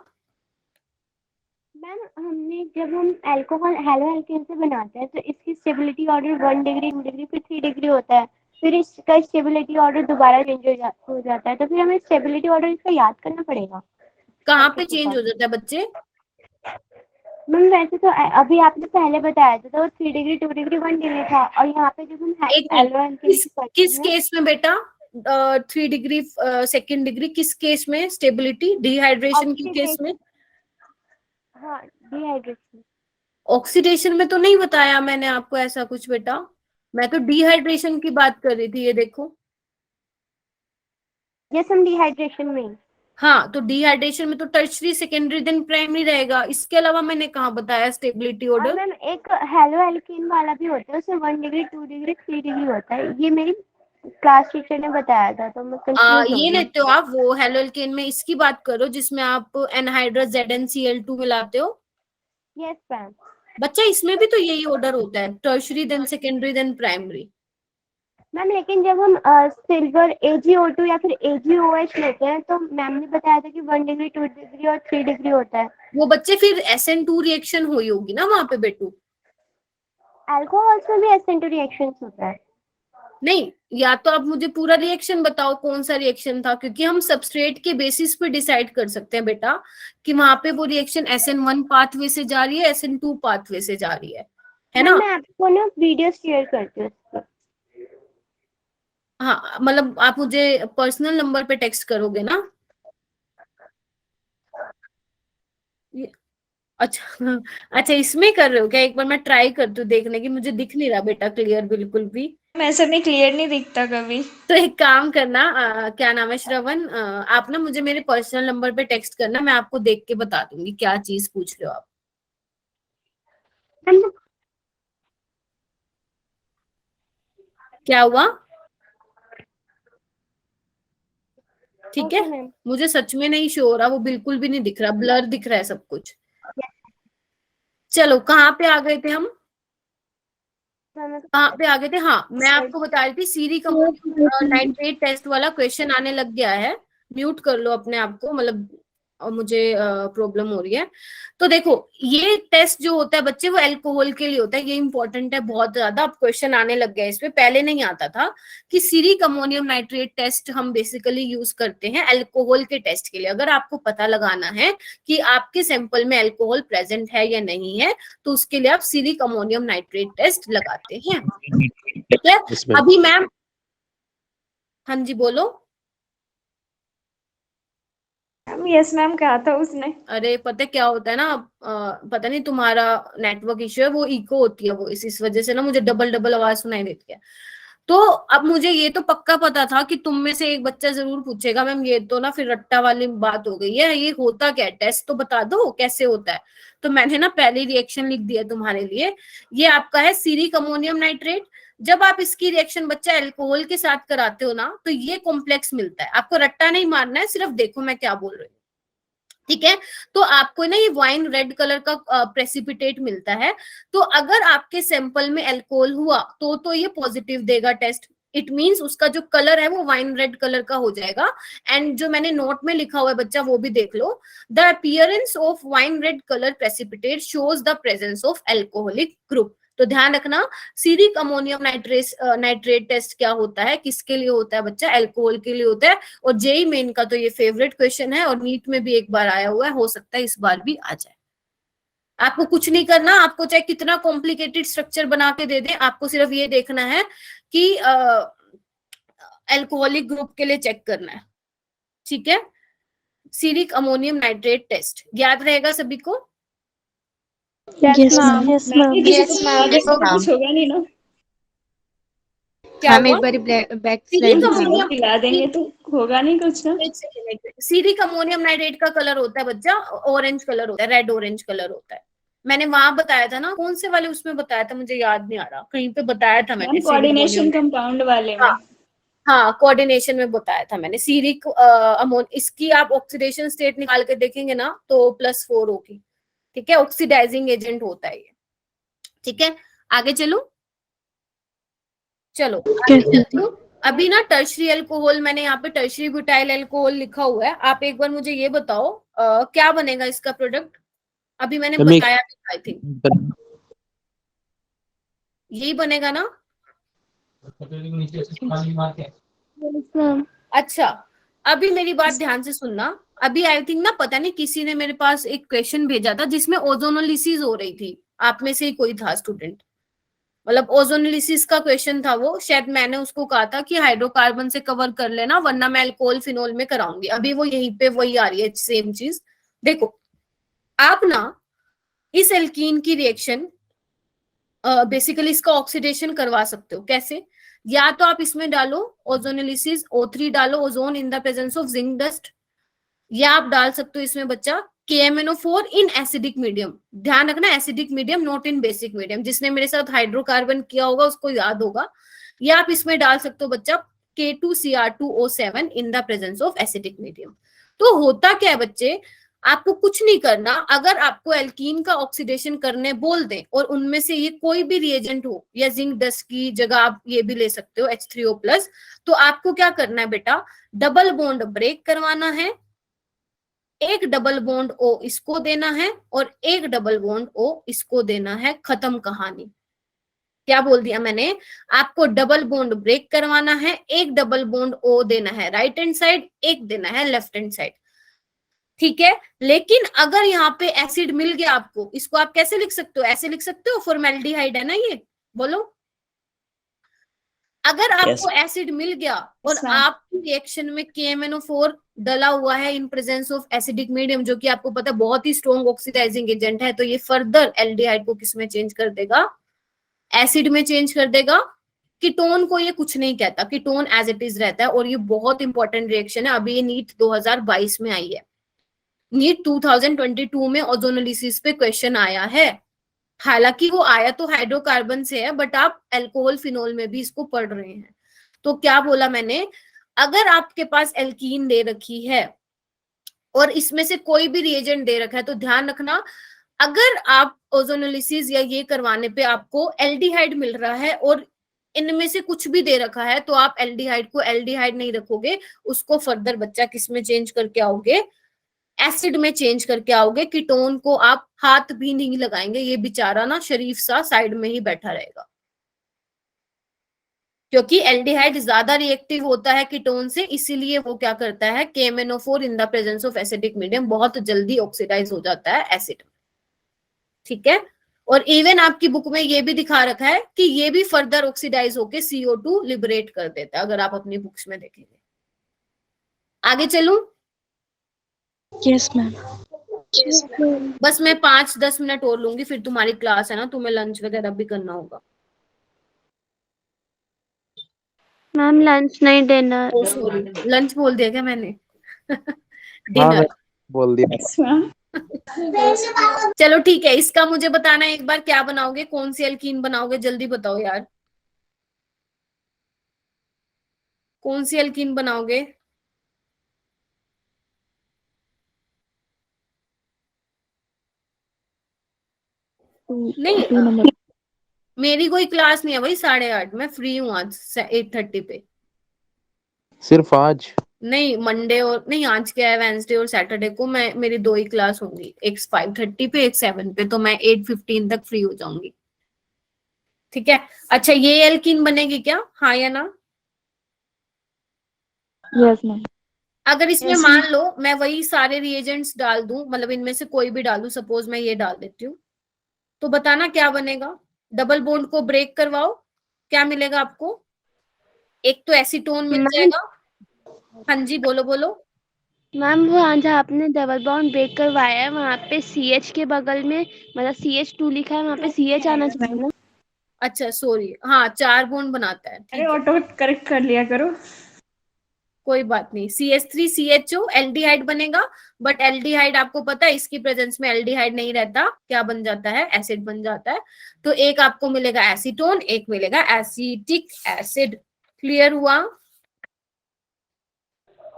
मैम हमने जब हम अल्कोहल हैलो एल्केन से बनाते हैं तो इसकी स्टेबिलिटी ऑर्डर 1 डिग्री 2 डिग्री फिर 3 डिग्री होता है, फिर इसका स्टेबिलिटी ऑर्डर दोबारा चेंज हो जाता है, तो फिर हमें स्टेबिलिटी ऑर्डर इसका याद करना पड़ेगा। कहाँ पे चेंज हो जाता है बच्चे? मैम वैसे तो अभी आपने पहले बताया था तो 3 डिग्री 2 डिग्री 1 डिग्री था, और यहाँ पे जब हम हैलो एल्केन किस केस में बेटा 3 डिग्री 2 डिग्री, किस केस में स्टेबिलिटी? डिहाइड्रेशन के केस में? हाँ डिहाइड्रेशन। ऑक्सीडेशन में तो नहीं बताया मैंने आपको ऐसा कुछ बेटा, मैं तो डिहाइड्रेशन की बात कर रही थी। ये देखो, यस हम डिहाइड्रेशन में। हाँ तो डिहाइड्रेशन में तो टर्शरी सेकेंडरी देन प्राइमरी रहेगा। इसके अलावा मैंने कहाँ बताया स्टेबिलिटी ऑर्डर? मैम एक हैलो एल्केन वाला भी होता है, उसमें 1 डिग्री 2 डिग्री 3 डिग्री होता है, ये मेरी क्लास टीचर ने बताया था तो मैं कंफ्यूज हो ये गई। लेते हो आप वो हैलो एल्केन में, इसकी बात करो जिसमें आप एनहाइड्रस ZnCl2 मिलाते हो। Yes ma'am. बच्चा इसमें भी तो यही ऑर्डर होता है, tertiary then secondary then primary. Ma'am लेकिन जब हम सिल्वर AgO2 या फिर AgOH लेते हैं तो मैम ने बताया था कि 1 डिग्री 2 डिग्री और 3 डिग्री होता है। वो बच्चे फिर SN2 रिएक्शन हुई होगी ना वहां पे बेटू। अल्कोहल्स में भी SN2 रिएक्शंस होता है। नहीं, या तो आप मुझे पूरा रिएक्शन बताओ कौन सा रिएक्शन था, क्योंकि हम सबस्ट्रेट के बेसिस पे डिसाइड कर सकते हैं बेटा कि वहां पे वो रिएक्शन SN1 पाथवे से जा रही है, SN2 पाथवे से जा रही है ना? मैं आपको ना वीडियो शेयर करती हूँ। हाँ मतलब आप मुझे पर्सनल नंबर पे टेक्स्ट करोगे ना? अच्छा इसमें कर रहे हो क्या? एक बार मैं ट्राई करती हूँ देखने की, मुझे दिख नहीं रहा बेटा क्लियर बिल्कुल भी। ऐसा नहीं क्लियर नहीं दिखता कभी। तो एक काम करना, क्या नाम है श्रवण, आप ना मुझे मेरे पर्सनल नंबर पे टेक्स्ट करना, मैं आपको देख के बता दूंगी क्या चीज पूछ रहे हो आप। क्या हुआ? ठीक है, मुझे सच में नहीं शो हो रहा, वो बिल्कुल भी नहीं दिख रहा, ब्लर दिख रहा है सब कुछ। चलो कहाँ पे आ गए थे हम? कहाँ पे आ गए थे? हाँ मैं आपको बता रही थी सीरिक अमोनियम नाइट्रेट टेस्ट वाला क्वेश्चन आने लग गया है। म्यूट कर लो अपने आप को, मतलब मुझे प्रॉब्लम हो रही है। तो देखो ये टेस्ट जो होता है बच्चे वो अल्कोहल के लिए होता है, ये इंपॉर्टेंट है बहुत ज्यादा। अब क्वेश्चन आने लग गया इस पे, पहले नहीं आता था कि सीरिक अमोनियम नाइट्रेट टेस्ट हम बेसिकली यूज करते हैं अल्कोहल के टेस्ट के लिए। अगर आपको पता लगाना है कि आपके सैंपल में अल्कोहल प्रेजेंट है या नहीं है, तो उसके लिए आप सीरिक अमोनियम नाइट्रेट टेस्ट लगाते हैं। ठीक है, अभी मैम, हाँ जी बोलो। यस मैम कहा था उसने। अरे पता क्या होता है ना, पता नहीं तुम्हारा नेटवर्क इश्यू है, वो इको होती है वो, इस वजह से ना मुझे डबल डबल आवाज सुनाई देती है। तो अब मुझे ये तो पक्का पता था कि तुम में से एक बच्चा जरूर पूछेगा मैम ये तो ना फिर रट्टा वाली बात हो गई है, ये होता क्या है, टेस्ट तो बता दो कैसे होता है। तो मैंने ना पहले रिएक्शन लिख दिया तुम्हारे लिए, ये आपका है सीरिक अमोनियम नाइट्रेट। जब आप इसकी रिएक्शन बच्चा अल्कोहल के साथ कराते हो ना, तो ये कॉम्प्लेक्स मिलता है। आपको रट्टा नहीं मारना है, सिर्फ देखो मैं क्या बोल रही हूँ। ठीक है, तो आपको ना ये वाइन रेड कलर का प्रेसिपिटेट मिलता है। तो अगर आपके सैंपल में अल्कोहल हुआ तो ये पॉजिटिव देगा टेस्ट, इट मीन्स उसका जो कलर है वो वाइन रेड कलर का हो जाएगा। एंड जो मैंने नोट में लिखा हुआ है बच्चा वो भी देख लो, the appearance of wine red colour precipitate shows the presence of alcoholic group. तो ध्यान रखना, सीरिक अमोनियम नाइट्रेट टेस्ट क्या होता है, किसके लिए होता है बच्चा, एल्कोहल के लिए होता है। और जेई मेन का तो ये फेवरेट क्वेश्चन है, और नीट में भी एक बार आया हुआ है, हो सकता है इस बार भी आ जाए। आपको कुछ नहीं करना, आपको चाहे कितना कॉम्प्लिकेटेड स्ट्रक्चर बना के दे दें, आपको सिर्फ ये देखना है कि एल्कोहलिक ग्रुप के लिए चेक करना है, ठीक है। सीरिक अमोनियम नाइट्रेट टेस्ट याद रहेगा सभी को? Yes ma'am. मैम ये Yes, ma'am. आगे Yes, तो ma'am. कुछ होगा नहीं ना? क्या मैम हुआ? एक बार बैक सीरिक स्लाइड अमोनियम दिला देंगे तो होगा नहीं कुछ ना? सीरिक अमोनियम नाइट्रेट का कलर होता है बच्चा ऑरेंज कलर होता है, रेड ऑरेंज कलर होता है। मैंने वहां बताया था ना, कौन से वाले उसमें बताया था मुझे याद नहीं आ रहा, कहीं पे बताया था मैंने। कोऑर्डिनेशन कंपाउंड वाले में। हाँ कोऑर्डिनेशन में बताया था मैंने। सीरिक अमोन, इसकी आप ऑक्सीडेशन स्टेट निकाल के देखेंगे ना तो +4 होगी, ठीक है। ऑक्सीडाइजिंग एजेंट होता है ये, ठीक है। आगे चलो, चलो आगे चलती हूँ। अभी ना टर्शरी अल्कोहल, मैंने यहाँ पे टर्शरी ब्यूटाइल अल्कोहल लिखा हुआ है। आप एक बार मुझे ये बताओ क्या बनेगा इसका प्रोडक्ट? अभी मैंने बताया आई थिंक यही बनेगा ना। अच्छा, अभी मेरी बात ध्यान से सुनना। अभी आई थिंक ना, पता नहीं किसी ने मेरे पास एक क्वेश्चन भेजा था जिसमें ओजोनोलिसिस हो रही थी, आप में से ही कोई था स्टूडेंट, मतलब ओजोनोलिसिस का क्वेश्चन था वो। शायद मैंने उसको कहा था कि हाइड्रोकार्बन से कवर कर लेना, वरना मैं अल्कोहल फिनोल में कराऊंगी। अभी वो यहीं पे वही आ रही है, सेम चीज। देखो आप ना इस एल्कीन की रिएक्शन बेसिकली इसका ऑक्सीडेशन करवा सकते हो। कैसे? या तो आप इसमें डालो ओजोनोलिसिस O3 डालो, ozone in the presence of zinc dust, या आप डाल सकते हो इसमें बच्चा KMnO4 इन एसिडिक मीडियम। ध्यान रखना acidic medium, not in basic medium. जिसने मेरे साथ हाइड्रोकार्बन किया होगा उसको याद होगा। या आप इसमें डाल सकते हो बच्चा K2Cr2O7 in the presence of acidic medium. तो होता क्या है बच्चे, आपको कुछ नहीं करना। अगर आपको एल्कीन का ऑक्सीडेशन करने बोल दें और उनमें से ये कोई भी रिएजेंट हो, या जिंक डस्ट की जगह आप ये भी ले सकते हो H3O+, तो आपको क्या करना है बेटा, डबल बॉन्ड ब्रेक करवाना है, एक डबल बॉन्ड O इसको देना है और एक डबल बॉन्ड O इसको देना है। खत्म कहानी। क्या बोल दिया मैंने? आपको डबल बॉन्ड ब्रेक करवाना है, एक डबल बॉन्ड O देना है राइट हैंड साइड, एक देना है लेफ्ट हैंड साइड, ठीक है। लेकिन अगर यहाँ पे एसिड मिल गया आपको, इसको आप कैसे लिख सकते हो? ऐसे लिख सकते हो, फॉर्मेल्डिहाइड है ना ये, बोलो। अगर आपको एसिड मिल गया और आपकी रिएक्शन में KMnO4 डला हुआ है in presence of acidic medium, जो कि आपको पता है बहुत ही स्ट्रॉन्ग ऑक्सीडाइजिंग एजेंट है, तो ये फर्दर एल्डिहाइड को किस में चेंज कर देगा? एसिड में चेंज कर देगा। कीटोन को ये कुछ नहीं कहता, कीटोन एज इट इज रहता है। और ये बहुत इंपॉर्टेंट रिएक्शन है। अभी ये नीट 2022 में आई है, नीट 2022 में ओजोनोलिसिस पे क्वेश्चन आया है। हालांकि वो आया तो हाइड्रोकार्बन से है, बट आप अल्कोहल फिनोल में भी इसको पढ़ रहे हैं। तो क्या बोला मैंने, अगर आपके पास एल्कीन दे रखी है और इसमें से कोई भी रिएजेंट दे रखा है, तो ध्यान रखना, अगर आप ओजोनोलिसिस या ये करवाने पे आपको एल्डिहाइड मिल रहा है और इनमें से कुछ भी दे रखा है, तो आप एल्डिहाइड को एल्डिहाइड नहीं रखोगे, उसको फर्दर बच्चा किस में चेंज करके आओगे? एसिड में चेंज करके आओगे। कीटोन को आप हाथ भी नहीं लगाएंगे, ये बेचारा ना शरीफ सा साइड में ही बैठा रहेगा, क्योंकि एल्डिहाइड ज्यादा रिएक्टिव होता है कीटोन से, इसीलिए वो क्या करता है, KMnO4 in the presence of acidic medium बहुत जल्दी ऑक्सीडाइज हो जाता है एसिड में, ठीक है। और इवन आपकी बुक में ये भी दिखा रखा है कि ये भी फर्दर ऑक्सीडाइज होके CO2 लिबरेट कर देता है, अगर आप अपनी बुक्स में देखेंगे। आगे चलूं? Yes ma'am. बस मैं 5-10 मिनट और लूंगी, फिर तुम्हारी क्लास है ना, तुम्हें लंच वगैरह भी करना होगा। मैम लंच नहीं, डिनर। ओ सॉरी, लंच बोल दिया क्या मैंने? हाँ डिनर बोल दिया। चलो ठीक है। इसका मुझे बताना एक बार, क्या बनाओगे, कौन सी एल्कीन बनाओगे, जल्दी बताओ यार, कौन सी एल्कीन बनाओगे? नहीं, मेरी कोई क्लास नहीं है भाई 8:30, मैं फ्री हूँ आज 8:30 पे। सिर्फ आज? नहीं, मंडे और नहीं, आज क्या है, वेंसडे और सैटरडे को मैं मेरी 2 ही क्लास होंगी, एक 5:30 पे, एक 7 पे, तो मैं 8:15 तक फ्री हो जाऊंगी। ठीक है। अच्छा, ये एल्कीन बनेगी क्या, हाँ या ना? Yes ma'am. अगर इसमें Yes, मान लो मैं वही सारे रिएजेंट्स डाल दूं, मतलब इनमें से कोई भी डालूं, सपोज मैं ये डाल देती हूँ, तो बताना क्या बनेगा। डबल बॉन्ड को ब्रेक करवाओ, क्या मिलेगा आपको? एक तो एसीटोन मिल मैम जाएगा। हाँ जी, बोलो बोलो। मैम वो जहाँ आपने डबल बॉन्ड ब्रेक करवाया है वहाँ पे CH के बगल में मतलब CH2 लिखा है, वहाँ पे CH आना चाहिए ना। अच्छा सॉरी, हाँ 4 बॉन्ड बनाता है, अरे ठीक है, ऑटो करेक्ट कर लिया करो। कोई बात नहीं। CH3CHO एल्डिहाइड बनेगा, बट एल्डिहाइड आपको पता है इसकी प्रेजेंस में एल्डिहाइड नहीं रहता, क्या बन जाता है, एसिड बन जाता है। तो एक आपको मिलेगा एसीटोन, एक मिलेगा एसिटिक एसिड। क्लियर हुआ?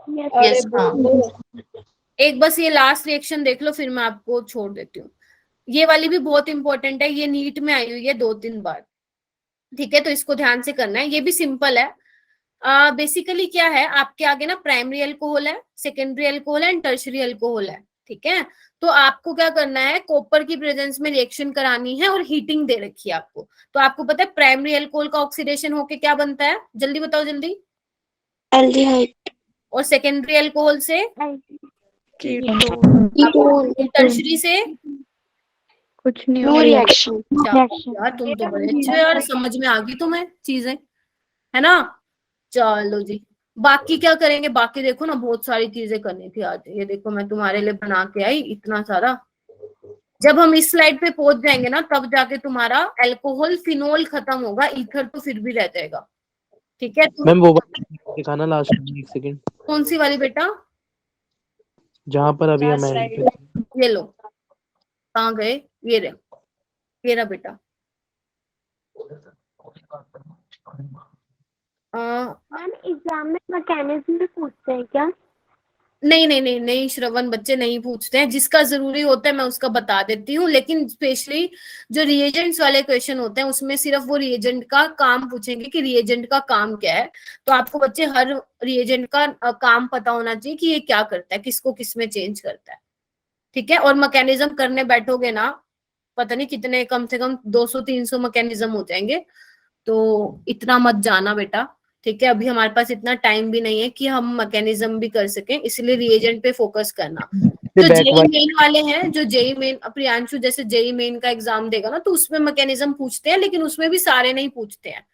yes, हाँ। एक बस ये लास्ट रिएक्शन देख लो, फिर मैं आपको छोड़ देती हूँ। ये वाली भी बहुत इंपॉर्टेंट है, ये नीट में आई हुई है 2-3 बार। ठीक है, तो इसको ध्यान से करना है, ये भी सिंपल है। बेसिकली क्या है, आपके आगे ना प्राइमरी अल्कोहल है, सेकेंडरी अल्कोहल है एंड टर्शरी अल्कोहल है। ठीक है, तो आपको क्या करना है, कॉपर की प्रेजेंस में रिएक्शन करानी है और हीटिंग दे रखी है आपको। तो आपको पता है प्राइमरी अल्कोहल का ऑक्सीडेशन होके क्या बनता है, जल्दी बताओ जल्दी। एल्डिहाइड। और सेकेंडरी अल्कोहल से, कीटोन। टर्शरी से, कुछ नहीं नो होगा। रिएक्शन। यार तुम तो बड़े अच्छे हो यार, समझ में आ गई तुम्हें चीजें, है ना। चलो जी, बाकी क्या करेंगे, बाकी देखो ना बहुत सारी चीजें करनी थी आज। ये देखो मैं तुम्हारे लिए बना के आई इतना सारा। जब हम इस स्लाइड पे पहुंच जाएंगे ना, तब जाके तुम्हारा अल्कोहल फिनोल खत्म होगा, ईथर तो फिर भी रह जाएगा। ठीक है, तो मैम वो वाली दिखाना लास्ट में, एक सेकंड, कौन सी वाली बेटा? जहाँ पर अभी हम Last एंड slide। पे थे। ये लो, कहाँ गए, ये रहे, ये रहा बेटा। आ, मैम एग्जाम में मैकेनिज्म भी पूछते हैं क्या? नहीं नहीं नहीं नहीं श्रवण, बच्चे नहीं पूछते हैं, जिसका जरूरी होता है मैं उसका बता देती हूँ, लेकिन स्पेशली जो रिएजेंट्स वाले क्वेश्चन होते हैं उसमें सिर्फ वो रिएजेंट का काम पूछेंगे कि रिएजेंट का काम क्या है। तो आपको बच्चे हर रिएजेंट का काम पता होना चाहिए कि ये क्या करता है, किसको किसमें चेंज करता है। ठीक है, और मैकेनिज्म करने बैठोगे ना, पता नहीं कितने, कम से कम 200-300 मैकेनिज्म हो जाएंगे, तो इतना मत जाना बेटा। ठीक है, अभी हमारे पास इतना टाइम भी नहीं है कि हम मैकेनिज्म भी कर सकें, इसलिए रिएजेंट पे फोकस करना। जो बैक जेई वाली मेन वाले हैं, जो जेई मेन, प्रियांशु जैसे जेई मेन का एग्जाम देगा ना, तो उसमें मैकेनिज्म पूछते हैं, लेकिन उसमें भी सारे नहीं पूछते हैं।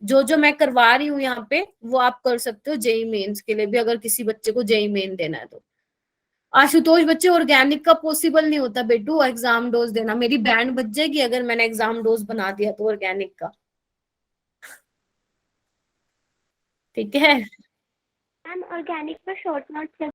जो जो मैं करवा रही हूँ यहाँ पे वो आप कर सकते हो जेई मेन्स के लिए भी, अगर किसी बच्चे को जेई मेन देना है तो। आशुतोष बच्चे, ऑर्गेनिक का पॉसिबल नहीं होता बेटू एग्जाम डोज देना, मेरी बैंड बच जाएगी अगर मैंने एग्जाम डोज बना दिया तो ऑर्गेनिक का। ठीक है, मैम ऑर्गेनिक का शॉर्ट नोट